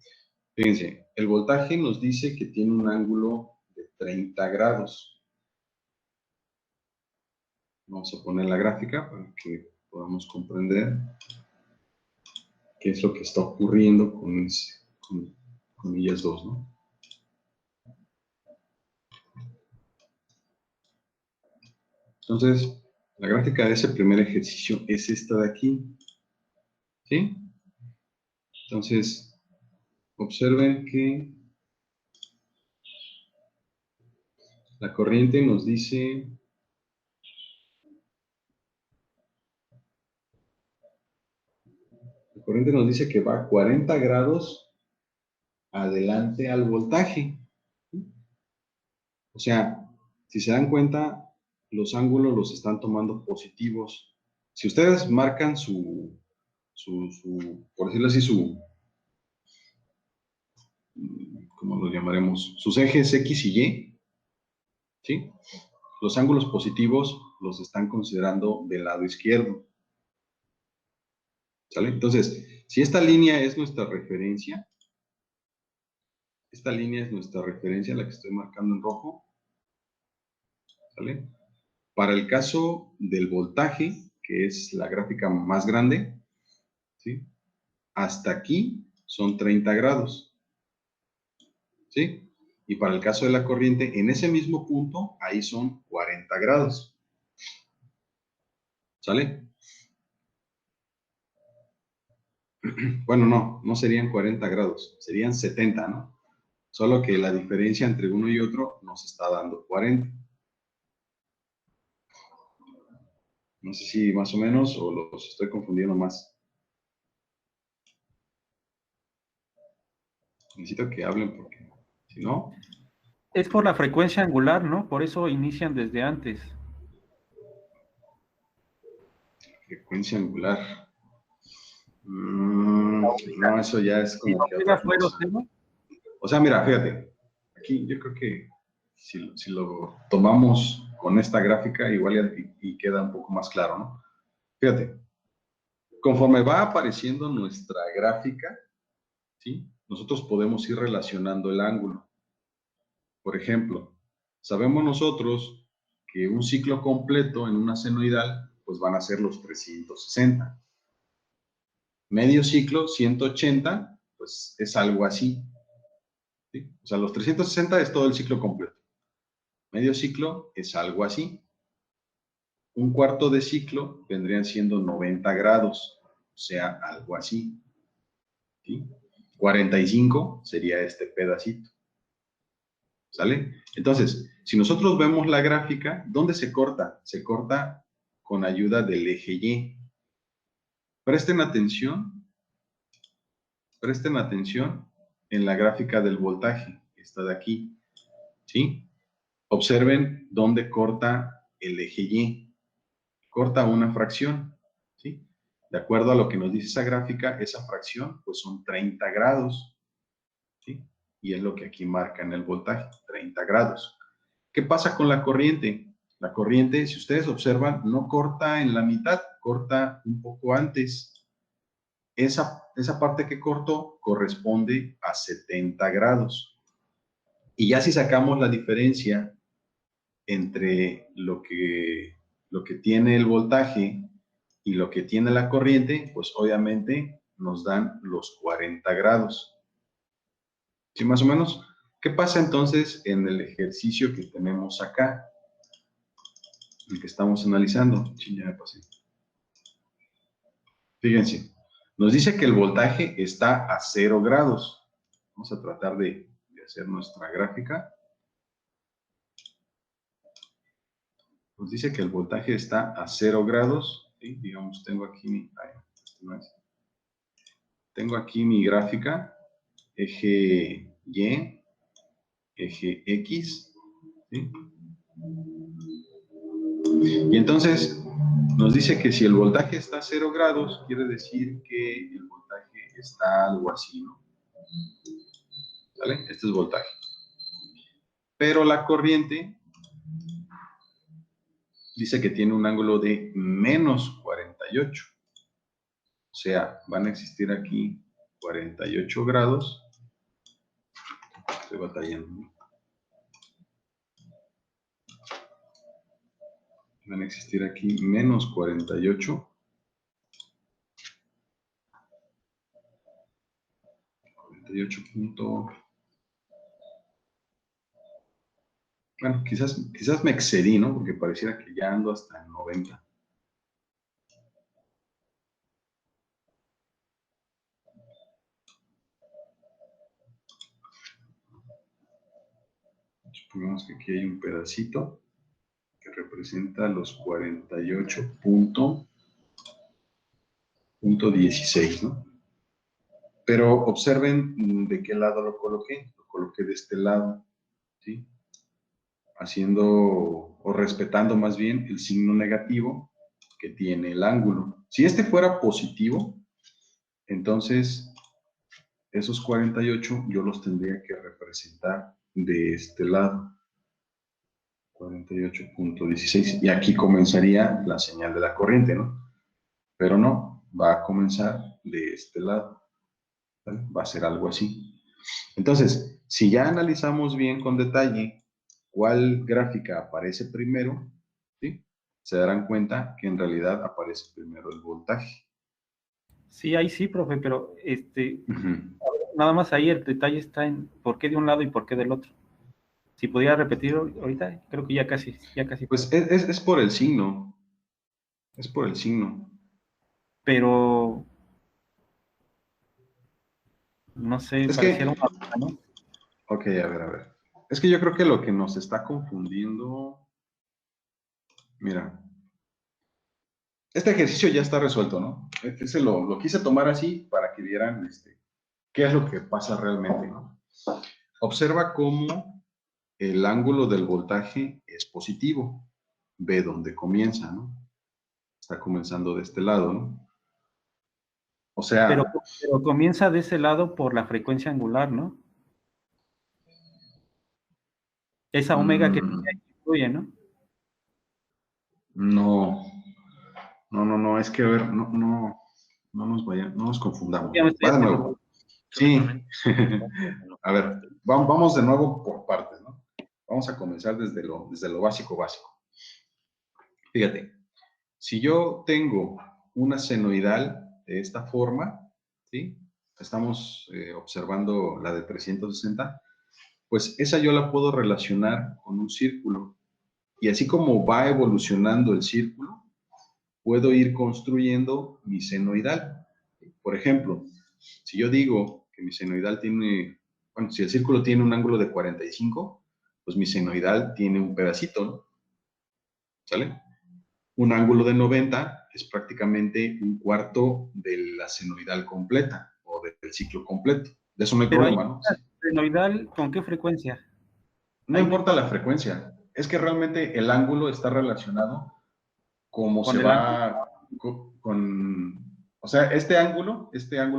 Fíjense, el voltaje nos dice que tiene un ángulo de 30 grados. Vamos a poner la gráfica para que podamos comprender qué es lo que está ocurriendo con ellas dos, ¿no? Entonces, la gráfica de ese primer ejercicio es esta de aquí, ¿sí? Entonces, observen que la corriente nos dice que va a 40 grados adelante al voltaje. O sea, si se dan cuenta, los ángulos los están tomando positivos. Si ustedes marcan por decirlo así, ¿cómo lo llamaremos? Sus ejes X y Y, ¿sí? Los ángulos positivos los están considerando del lado izquierdo. ¿Sale? Entonces, si esta línea es nuestra referencia, la que estoy marcando en rojo, ¿sale? Para el caso del voltaje, que es la gráfica más grande, ¿sí? Hasta aquí son 30 grados, ¿sí? Y para el caso de la corriente, en ese mismo punto, ahí son 40 grados. ¿Sale? Bueno, no serían 40 grados, serían 70, ¿no? Solo que la diferencia entre uno y otro nos está dando 40. No sé si más o menos o los estoy confundiendo más. Necesito que hablen porque si no... Es por la frecuencia angular, ¿no? Por eso inician desde antes. Frecuencia angular. No, eso ya es como que otra cosa. O sea, mira, fíjate. Aquí yo creo que si lo tomamos con esta gráfica, igual y queda un poco más claro, ¿no? Fíjate. Conforme va apareciendo nuestra gráfica, ¿sí? Nosotros podemos ir relacionando el ángulo. Por ejemplo, sabemos nosotros que un ciclo completo en una senoidal, pues van a ser los 360. Medio ciclo, 180, pues es algo así. ¿Sí? O sea, los 360 es todo el ciclo completo. Medio ciclo es algo así. Un cuarto de ciclo vendrían siendo 90 grados, o sea, algo así. ¿Sí? 45 sería este pedacito. ¿Sale? Entonces, si nosotros vemos la gráfica, ¿dónde se corta? Se corta con ayuda del eje Y. Presten atención en la gráfica del voltaje, que está de aquí. ¿Sí? Observen dónde corta el eje Y. Corta una fracción. ¿Sí? De acuerdo a lo que nos dice esa gráfica, esa fracción pues son 30 grados. ¿Sí? Y es lo que aquí marca en el voltaje, 30 grados. ¿Qué pasa con la corriente? La corriente, si ustedes observan, no corta en la mitad, corta un poco antes. Esa parte que cortó corresponde a 70 grados. Y ya si sacamos la diferencia entre lo que tiene el voltaje y lo que tiene la corriente, pues obviamente nos dan los 40 grados. ¿Sí, más o menos? ¿Qué pasa entonces en el ejercicio que tenemos acá? El que estamos analizando. Sí, ya me pasé. Fíjense, nos dice que el voltaje está a 0 grados. Vamos a tratar de hacer nuestra gráfica. Nos dice que el voltaje está a 0 grados. ¿Sí? Digamos, tengo aquí mi gráfica, eje Y, eje X. ¿Sí? Y entonces nos dice que si el voltaje está a 0 grados, quiere decir que el voltaje está algo así, ¿no? ¿Vale? Este es voltaje. Pero la corriente dice que tiene un ángulo de menos 48. O sea, van a existir aquí 48 grados. Estoy batallando. Van a existir aquí menos 48. 48 punto... Bueno, quizás me excedí, ¿no? Porque pareciera que ya ando hasta en 90. Supongamos que aquí hay un pedacito que representa los 48.16, ¿no? Pero observen de qué lado lo coloqué. Lo coloqué de este lado, ¿sí? Haciendo o respetando más bien el signo negativo que tiene el ángulo. Si este fuera positivo, entonces esos 48 yo los tendría que representar de este lado. 48.16. Y aquí comenzaría la señal de la corriente, ¿no? Pero no, va a comenzar de este lado. ¿Vale? Va a ser algo así. Entonces, si ya analizamos bien con detalle cuál gráfica aparece primero, ¿sí? Se darán cuenta que en realidad aparece primero el voltaje. Sí, ahí sí, profe, pero nada más ahí el detalle está en por qué de un lado y por qué del otro. Si pudiera repetir ahorita, creo que ya casi. Pues es por el signo. Es por el signo. Pero no sé, Es pareciera que, una, ¿no? ok, a ver. Es que yo creo que lo que nos está confundiendo, mira, este ejercicio ya está resuelto, ¿no? Ese lo quise tomar así para que vieran qué es lo que pasa realmente, ¿no? Observa cómo el ángulo del voltaje es positivo. Ve dónde comienza, ¿no? Está comenzando de este lado, ¿no? O sea... Pero comienza de ese lado por la frecuencia angular, ¿no? Esa omega que influye, ¿no? No, es que a ver, no nos confundamos. Ya me estoy Va de haciendo. nuevo. Sí. A ver, vamos de nuevo por partes, ¿no? Vamos a comenzar desde lo básico. Fíjate, si yo tengo una senoidal de esta forma, ¿sí? Estamos observando la de 360, pues esa yo la puedo relacionar con un círculo. Y así como va evolucionando el círculo, puedo ir construyendo mi senoidal. Por ejemplo, si yo digo que mi senoidal tiene, bueno, si el círculo tiene un ángulo de 45, pues mi senoidal tiene un pedacito, ¿no? ¿Sale? Un ángulo de 90 es prácticamente un cuarto de la senoidal completa o del ciclo completo. De eso no hay Pero ahí, problema, ¿no? Sí. senoidal, ¿con qué frecuencia? No importa la frecuencia, es que realmente el ángulo está relacionado como Con se el va o sea, este ángulo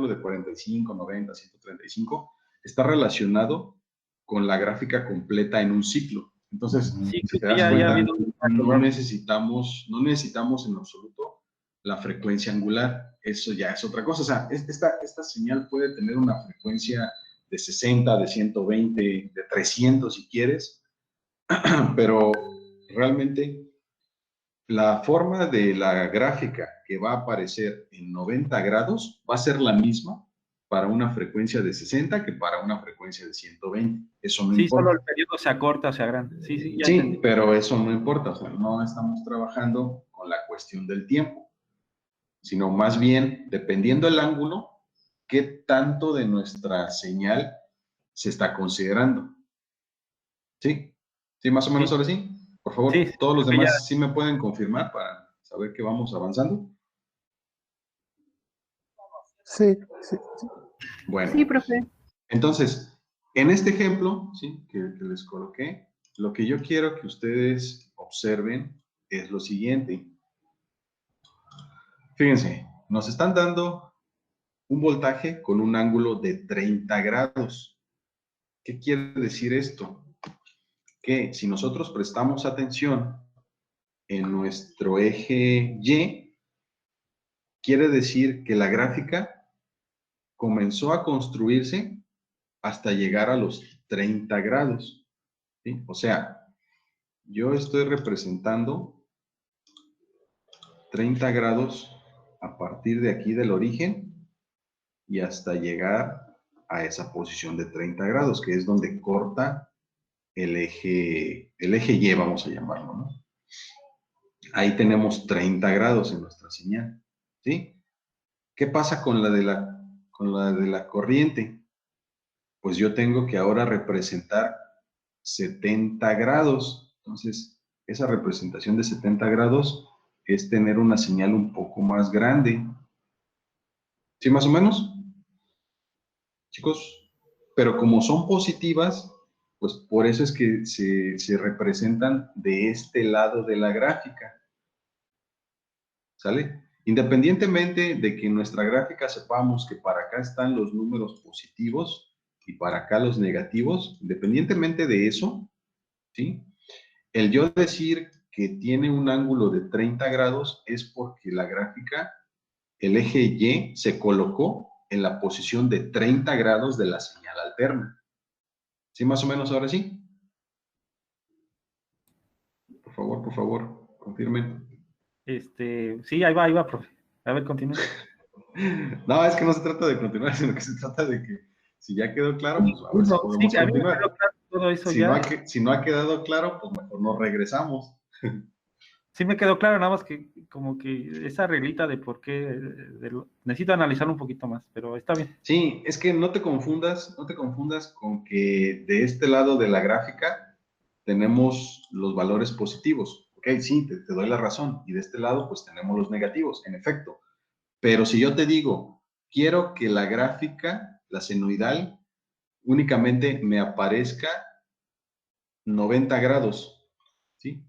de 45, 90, 135, está relacionado con la gráfica completa en un ciclo. Entonces, Sí, si te creo que das ya cuenta, vino no necesitamos en absoluto la frecuencia angular. Eso ya es otra cosa. O sea, esta señal puede tener una frecuencia de 60, de 120, de 300 si quieres, pero realmente la forma de la gráfica que va a aparecer en 90 grados va a ser la misma para una frecuencia de 60 que para una frecuencia de 120. Eso no Sí, solo el importa. periodo se acorta o se agranda. Sí, sí, ya Sí, entendí. pero eso no importa. O sea, no estamos trabajando con la cuestión del tiempo, sino más bien, dependiendo del ángulo, qué tanto de nuestra señal se está considerando. ¿Sí? ¿Sí, más o menos Sí, ahora sí? Por sí, favor, todos los creo que ya. demás sí me pueden confirmar para saber que vamos avanzando. Sí, sí. Bueno, Sí, profe. entonces, en este ejemplo, ¿sí? que les coloqué, lo que yo quiero que ustedes observen es lo siguiente. Fíjense, nos están dando un voltaje con un ángulo de 30 grados. ¿Qué quiere decir esto? Que si nosotros prestamos atención en nuestro eje Y, quiere decir que la gráfica comenzó a construirse hasta llegar a los 30 grados, ¿sí? O sea, yo estoy representando 30 grados a partir de aquí del origen y hasta llegar a esa posición de 30 grados, que es donde corta el eje Y, vamos a llamarlo, ¿no? Ahí tenemos 30 grados en nuestra señal, ¿sí? ¿Qué pasa con la de la corriente? Pues yo tengo que ahora representar 70 grados. Entonces, esa representación de 70 grados es tener una señal un poco más grande. ¿Sí, más o menos? Chicos, pero como son positivas, pues por eso es que se representan de este lado de la gráfica. ¿Sale? Independientemente de que en nuestra gráfica sepamos que para acá están los números positivos y para acá los negativos, independientemente de eso, ¿sí? El yo decir que tiene un ángulo de 30 grados es porque la gráfica, el eje Y, se colocó en la posición de 30 grados de la señal alterna. ¿Sí, más o menos ahora sí? Por favor, confirmen. Sí, ahí va, profe. A ver, continúa. No, es que no se trata de continuar, sino que se trata de que si ya quedó claro, pues a ver si podemos Sí, a mí me continuar. quedó claro todo eso Si no, ya. si no ha quedado claro, pues mejor nos regresamos. Sí me quedó claro, nada más que como que esa reglita de por qué, necesito analizarlo un poquito más, pero está bien. Sí, es que no te confundas con que de este lado de la gráfica tenemos los valores positivos. Ok, sí, te doy la razón. Y de este lado, pues tenemos los negativos, en efecto. Pero si yo te digo, quiero que la gráfica, la senoidal, únicamente me aparezca 90 grados, ¿sí?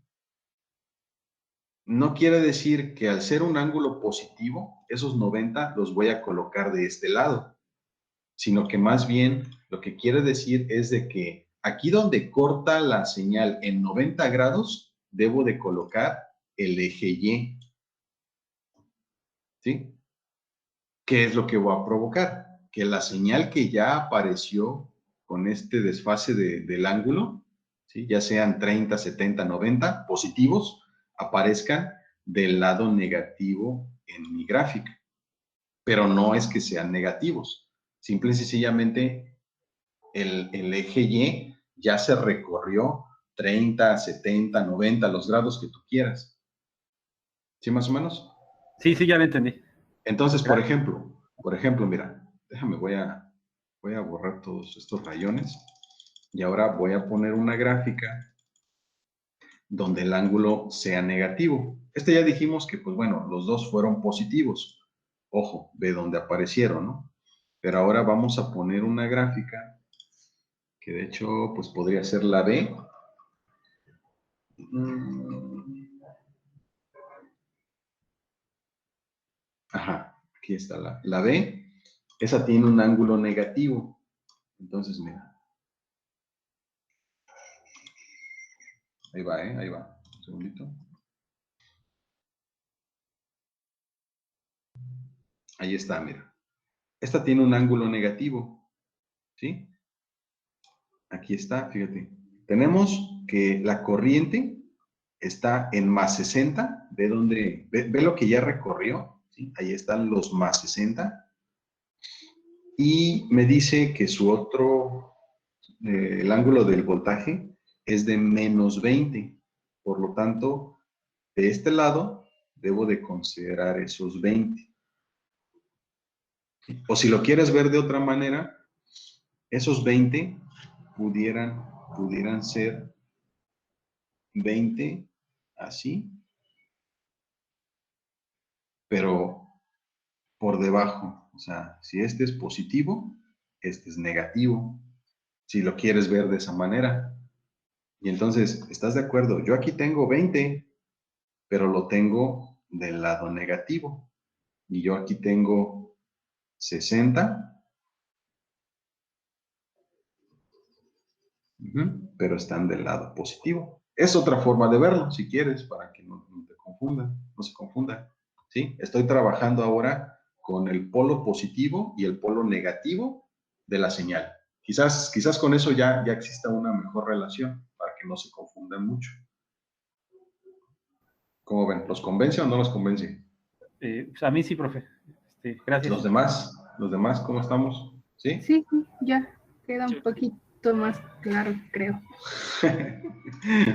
No quiere decir que al ser un ángulo positivo, esos 90 los voy a colocar de este lado, sino que más bien lo que quiere decir es de que aquí donde corta la señal en 90 grados, debo de colocar el eje Y, ¿sí? ¿Qué es lo que va a provocar? Que la señal que ya apareció con este desfase del ángulo, ¿sí? Ya sean 30, 70, 90 positivos, aparezcan del lado negativo en mi gráfica. pero no es que sean negativos. Simple y sencillamente el eje Y ya se recorrió 30, 70, 90, los grados que tú quieras. ¿Sí, más o menos? Sí, ya lo entendí. Entonces, por ejemplo, mira, déjame, voy a borrar todos estos rayones y ahora voy a poner una gráfica donde el ángulo sea negativo. Ya dijimos que, pues bueno, los dos fueron positivos. Ojo, ve donde aparecieron, ¿no? Pero ahora vamos a poner una gráfica que de hecho, pues podría ser la B. Ajá, aquí está la B. Esa tiene un ángulo negativo. Entonces, mira. Ahí va, ahí va. Un segundito. Ahí está, mira. Esta tiene un ángulo negativo. ¿Sí? Aquí está, fíjate. Tenemos que la corriente está en más 60. Ve lo que ya recorrió. ¿Sí? Ahí están los más 60. Y me dice que su otro, el ángulo del voltaje es de menos 20. Por lo tanto, de este lado debo de considerar esos 20. O si lo quieres ver de otra manera, esos 20 pudieran ser 20 así, pero por debajo. O sea, si este es positivo, este es negativo. Si lo quieres ver de esa manera. Y entonces, ¿estás de acuerdo? Yo aquí tengo 20, pero lo tengo del lado negativo. Y yo aquí tengo 60. Pero están del lado positivo. Es otra forma de verlo, si quieres, para que no te confunda, no se confunda. ¿Sí? Estoy trabajando ahora con el polo positivo y el polo negativo de la señal. Quizás con eso ya exista una mejor relación, para que no se confundan mucho. ¿Cómo ven? ¿Los convence o no los convence? Pues a mí sí, profe. Gracias. ¿Los demás cómo estamos? ¿Sí? Sí, ya queda un poquito más claro, creo.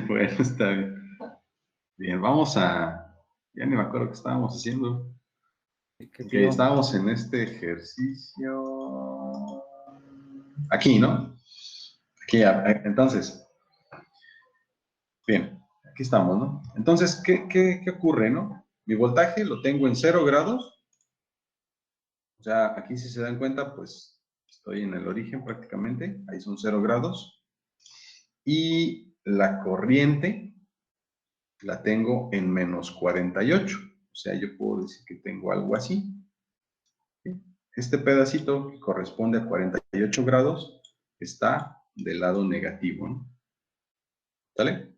Bueno, está bien. Bien, vamos a... Ya ni me acuerdo qué estábamos haciendo. Okay, estábamos en este ejercicio... Aquí, ¿no? Aquí, entonces... Bien, aquí estamos, ¿no? Entonces, ¿qué ocurre, no? Mi voltaje lo tengo en 0 grados. O sea, aquí si se dan cuenta, pues estoy en el origen prácticamente. Ahí son 0 grados. Y la corriente la tengo en menos 48. O sea, yo puedo decir que tengo algo así. Este pedacito que corresponde a 48 grados está del lado negativo, ¿no? ¿Sale?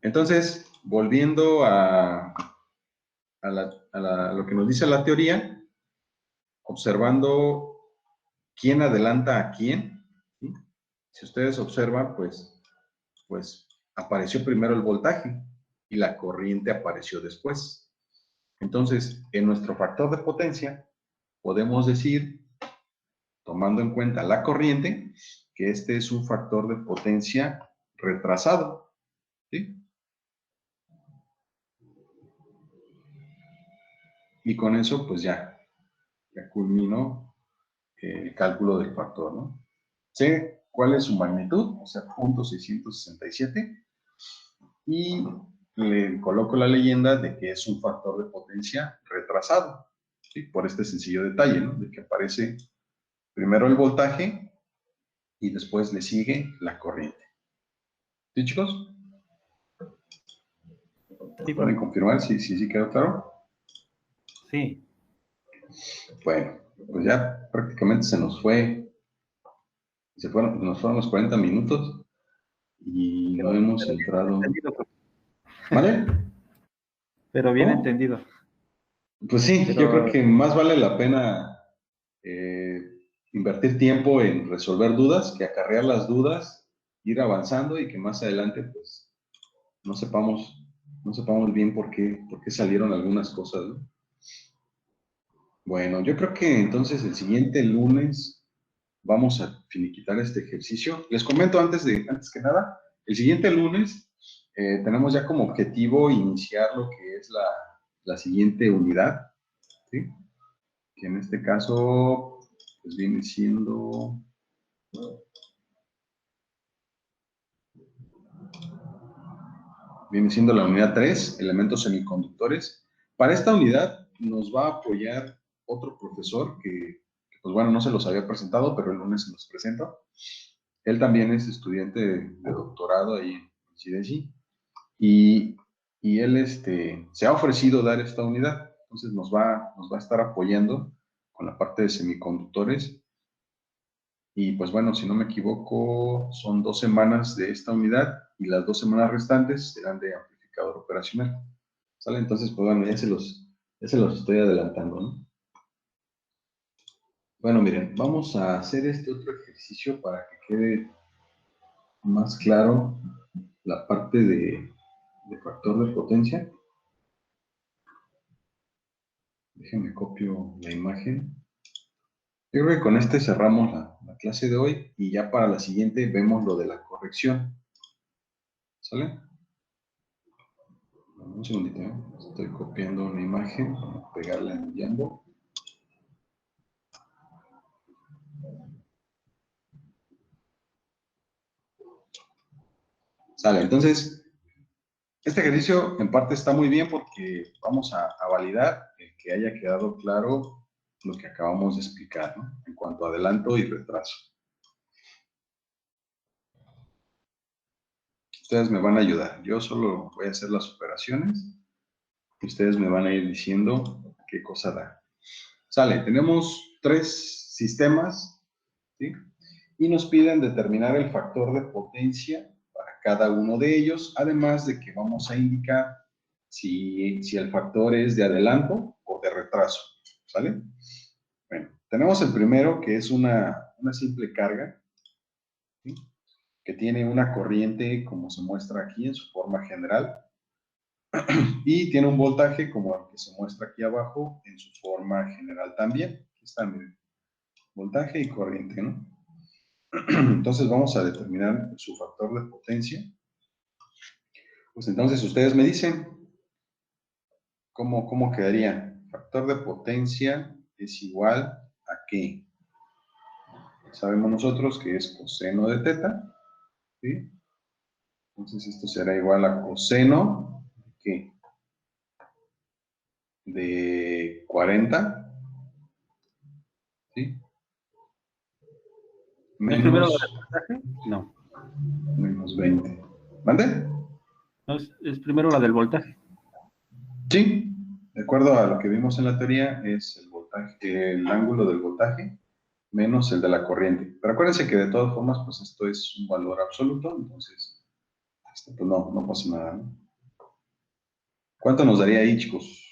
Entonces, volviendo a lo que nos dice la teoría, observando quién adelanta a quién, ¿sí? Si ustedes observan, pues apareció primero el voltaje y la corriente apareció después. Entonces, en nuestro factor de potencia, podemos decir, tomando en cuenta la corriente, que este es un factor de potencia retrasado. ¿Sí? Y con eso, pues ya culmino el cálculo del factor, ¿no? Sé cuál es su magnitud, o sea, 0.667, y le coloco la leyenda de que es un factor de potencia retrasado, ¿sí? Por este sencillo detalle, ¿no? De que aparece primero el voltaje y después le sigue la corriente. ¿Sí, chicos? Sí, ¿Pueden confirmar si quedó claro? Sí. Bueno, pues ya prácticamente nos fueron los 40 minutos y no hemos entrado. ¿Vale? Pero bien ¿Cómo? entendido. Pues sí, yo creo que más vale la pena invertir tiempo en resolver dudas que acarrear las dudas, ir avanzando y que más adelante pues no sepamos bien por qué salieron algunas cosas, ¿no? Bueno, yo creo que entonces el siguiente lunes vamos a finiquitar este ejercicio. Les comento antes que nada, el siguiente lunes tenemos ya como objetivo iniciar lo que es la siguiente unidad, ¿sí? Que en este caso pues viene siendo la unidad 3, elementos semiconductores. Para esta unidad nos va a apoyar otro profesor pues bueno, no se los había presentado, pero el lunes se los presento. Él también es estudiante de doctorado ahí en CIDESI y él se ha ofrecido dar esta unidad. Entonces nos va a estar apoyando con la parte de semiconductores. Y pues bueno, si no me equivoco, son 2 semanas de esta unidad y las 2 semanas restantes serán de amplificador operacional. ¿Sale? Entonces, pues bueno, ya se los estoy adelantando, ¿no? Bueno, miren, vamos a hacer este otro ejercicio para que quede más claro la parte de factor de potencia. Déjenme copio la imagen. Yo creo que con este cerramos la clase de hoy y ya para la siguiente vemos lo de la corrección. ¿Sale? Un segundito, ¿eh? Estoy copiando una imagen para pegarla en Jambo. Sale, entonces, este ejercicio en parte está muy bien porque vamos a validar que haya quedado claro lo que acabamos de explicar, ¿no? En cuanto a adelanto y retraso. Ustedes me van a ayudar. Yo solo voy a hacer las operaciones y ustedes me van a ir diciendo qué cosa da. Sale, tenemos 3 sistemas, ¿sí? Y nos piden determinar el factor de potencia para cada uno de ellos, además de que vamos a indicar si el factor es de adelanto o de retraso, ¿sale? Bueno, tenemos el primero, que es una simple carga, ¿sí? Que tiene una corriente, como se muestra aquí en su forma general, y tiene un voltaje, como el que se muestra aquí abajo, en su forma general también. Aquí está, miren, voltaje y corriente, ¿no? Entonces vamos a determinar su factor de potencia. Pues entonces ustedes me dicen cómo quedaría. Factor de potencia es igual a ¿qué? Sabemos nosotros que es coseno de teta, ¿sí? Entonces esto será igual a coseno de ¿qué? De 40, ¿sí? ¿Es primero Menos, la del voltaje? No. menos 20. ¿Mande? No, es primero la del voltaje. Sí, de acuerdo a lo que vimos en la teoría, es el voltaje, el ángulo del voltaje menos el de la corriente. Pero acuérdense que de todas formas, pues esto es un valor absoluto, entonces, pues no pasa nada, ¿no? ¿Cuánto nos daría ahí, chicos?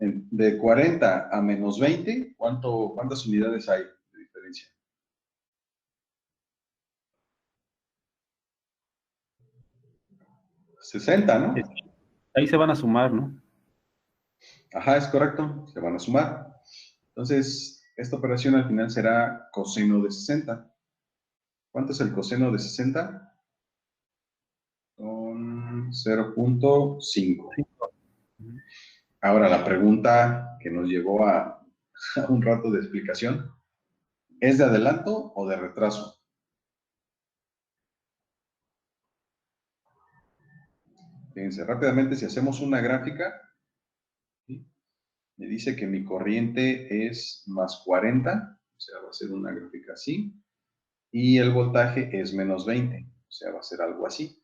De 40 a menos 20, ¿cuántas unidades hay de diferencia? ¿60, no? Ahí se van a sumar, ¿no? Ajá, es correcto, se van a sumar. Entonces, esta operación al final será coseno de 60. ¿Cuánto es el coseno de 60? Son 0.5. Ahora, la pregunta que nos llevó a un rato de explicación, ¿es de adelanto o de retraso? Fíjense, rápidamente, si hacemos una gráfica, ¿sí? Me dice que mi corriente es más 40, o sea, va a ser una gráfica así, y el voltaje es menos 20, o sea, va a ser algo así.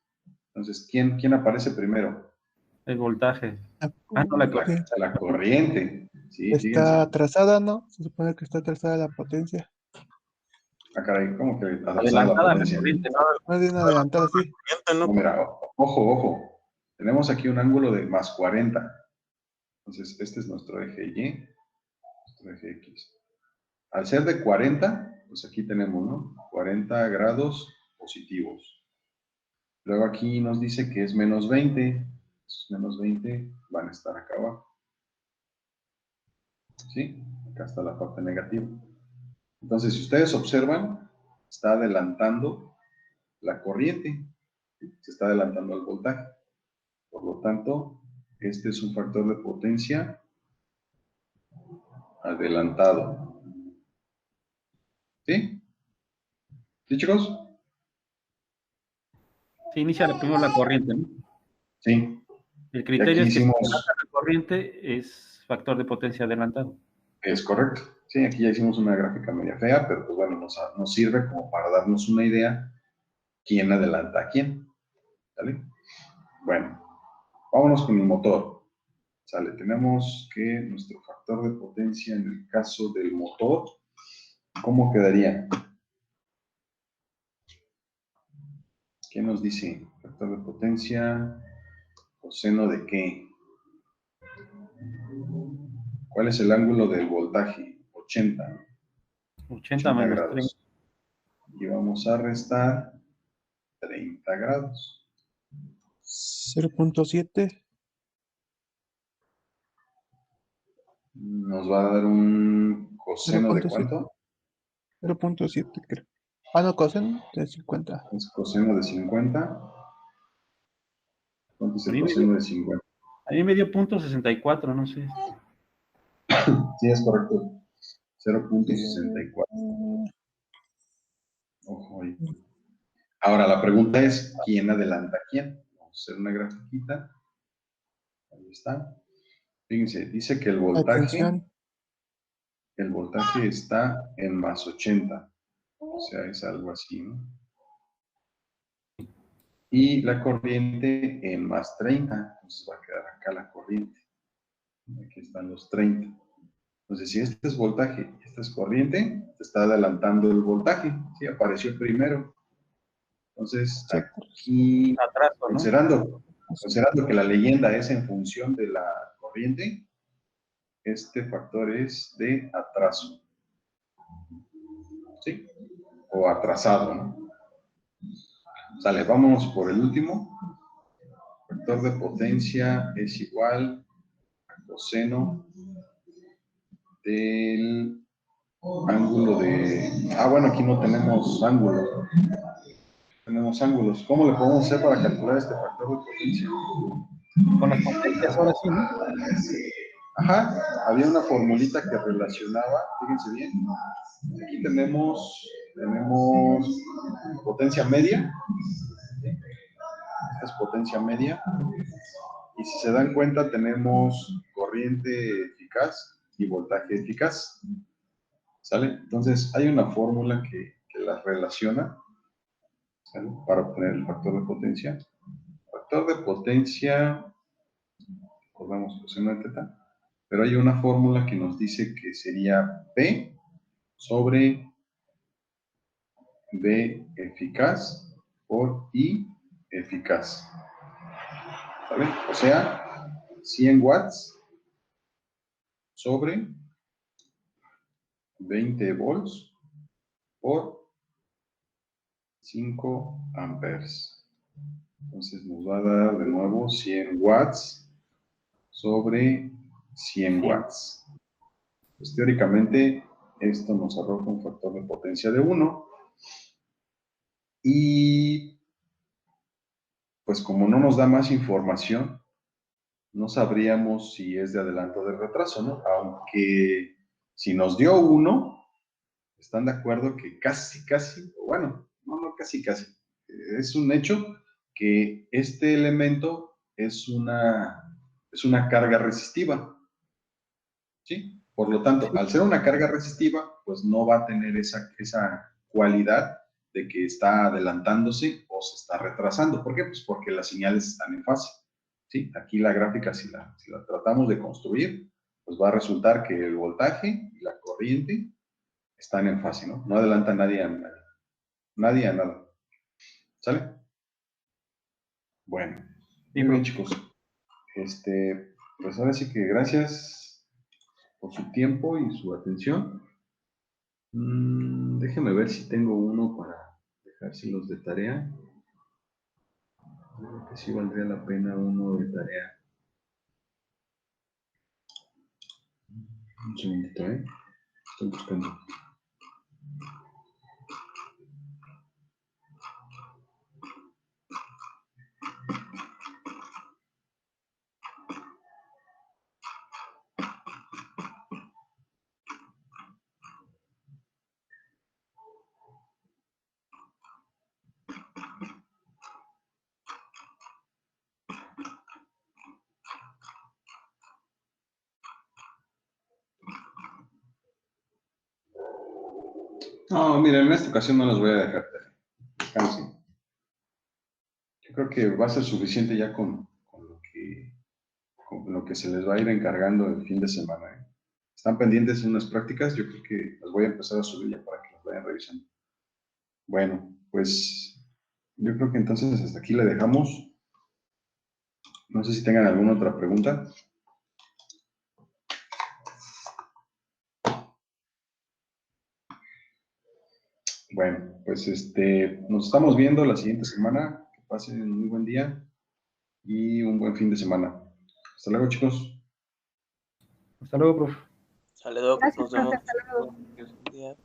Entonces, ¿quién aparece primero? El voltaje. No, La corriente, ¿sí? Está Fíjense. atrasada, ¿no? Se supone que está atrasada la potencia. Ah, caray, ¿cómo que atrasada la Adelantada la potencia? corriente, ¿no? Más bien adelantada, sí. No, mira, ojo. Tenemos aquí un ángulo de más 40. Entonces, este es nuestro eje Y, nuestro eje X. Al ser de 40, pues aquí tenemos, ¿no? 40 grados positivos. Luego aquí nos dice que es menos 20. Esos menos 20 van a estar acá abajo. ¿Sí? Acá está la parte negativa. Entonces, si ustedes observan, está adelantando la corriente. ¿Sí? Se está adelantando el voltaje. Por lo tanto, este es un factor de potencia adelantado. ¿Sí? ¿Sí, chicos? Se inicia primero la corriente, ¿no? Sí. El Y criterio aquí es que si hicimos, adelanta la corriente es factor de potencia adelantado. es correcto. Sí, aquí ya hicimos una gráfica media fea, pero pues bueno, nos sirve como para darnos una idea quién adelanta a quién. ¿Sale? Bueno, vámonos con el motor. ¿Sale? Tenemos que nuestro factor de potencia en el caso del motor, ¿cómo quedaría? ¿Qué nos dice? Factor de potencia, coseno de qué? ¿Cuál es el ángulo del voltaje? 80, ¿no? 80 menos 30. grados. Y vamos a restar 30 grados. 0.7. Nos va a dar un coseno de 0.7. ¿cuánto? 0.7 creo. Ah, no, coseno de 50. Es coseno de 50. ¿Cuánto es A el mí me coseno dio, de 50? a mí me dio punto 64, no sé. Sí, es correcto. 0.64. Ojo ahí. Ahora, la pregunta es, ¿quién adelanta a quién? Vamos a hacer una grafiquita. Ahí está. Fíjense, dice que el voltaje está en más 80. O sea, es algo así, ¿no? Y la corriente en más 30. Entonces va a quedar acá la corriente. Aquí están los 30. Entonces, si este es voltaje y esta es corriente, se está adelantando el voltaje. Sí, apareció primero. Entonces, aquí, Atraso, ¿no? considerando que la leyenda es en función de la corriente, este factor es de atraso. ¿Sí? O atrasado, ¿no? Sale, vamos por el último. Factor de potencia es igual a coseno del ángulo de... Ah, bueno, aquí no tenemos ángulo. Tenemos ángulos. ¿Cómo le podemos hacer para calcular este factor de potencia? Con las potencias ahora sí, ¿no? Ajá, había una formulita que relacionaba, fíjense bien, aquí tenemos potencia media, esta es potencia media, y si se dan cuenta tenemos corriente eficaz y voltaje eficaz, ¿sale? Entonces hay una fórmula que las relaciona, ¿sale? Para obtener el factor de potencia. Factor de potencia, recordamos coseno de teta, pero hay una fórmula que nos dice que sería P sobre B eficaz por I eficaz. ¿Sale? O sea, 100 watts sobre 20 volts por 5 amperes. Entonces nos va a dar de nuevo 100 watts sobre 100 watts. Pues teóricamente esto nos arroja un factor de potencia de 1 y pues como no nos da más información, no sabríamos si es de adelanto o de retraso, ¿no? Aunque si nos dio 1, están de acuerdo que casi, bueno, no casi, es un hecho que este elemento es una carga resistiva, ¿sí? Por lo tanto, al ser una carga resistiva, pues no va a tener esa cualidad de que está adelantándose o se está retrasando. ¿Por qué? Pues porque las señales están en fase, ¿sí? Aquí la gráfica, si la tratamos de construir, pues va a resultar que el voltaje y la corriente están en fase, ¿no? No adelanta nadie a nadie. Nadie a nada. ¿Sale? Bueno, muy bien, chicos. Pues ahora sí que gracias por su tiempo y su atención. Déjenme ver si tengo uno para dejárselos de tarea. Creo que sí valdría la pena uno de tarea. Un segundito, estoy buscando. No, mira, en esta ocasión no las voy a dejar. Descansen. Yo creo que va a ser suficiente ya con lo que se les va a ir encargando el fin de semana. Están pendientes unas prácticas, yo creo que las voy a empezar a subir ya para que las vayan revisando. Bueno, pues yo creo que entonces hasta aquí le dejamos. No sé si tengan alguna otra pregunta. Bueno, pues nos estamos viendo la siguiente semana. Que pasen un muy buen día y un buen fin de semana. Hasta luego, chicos. Hasta luego, profe. Sale, Doc, Gracias, nos profe, vemos. hasta luego. Buen día.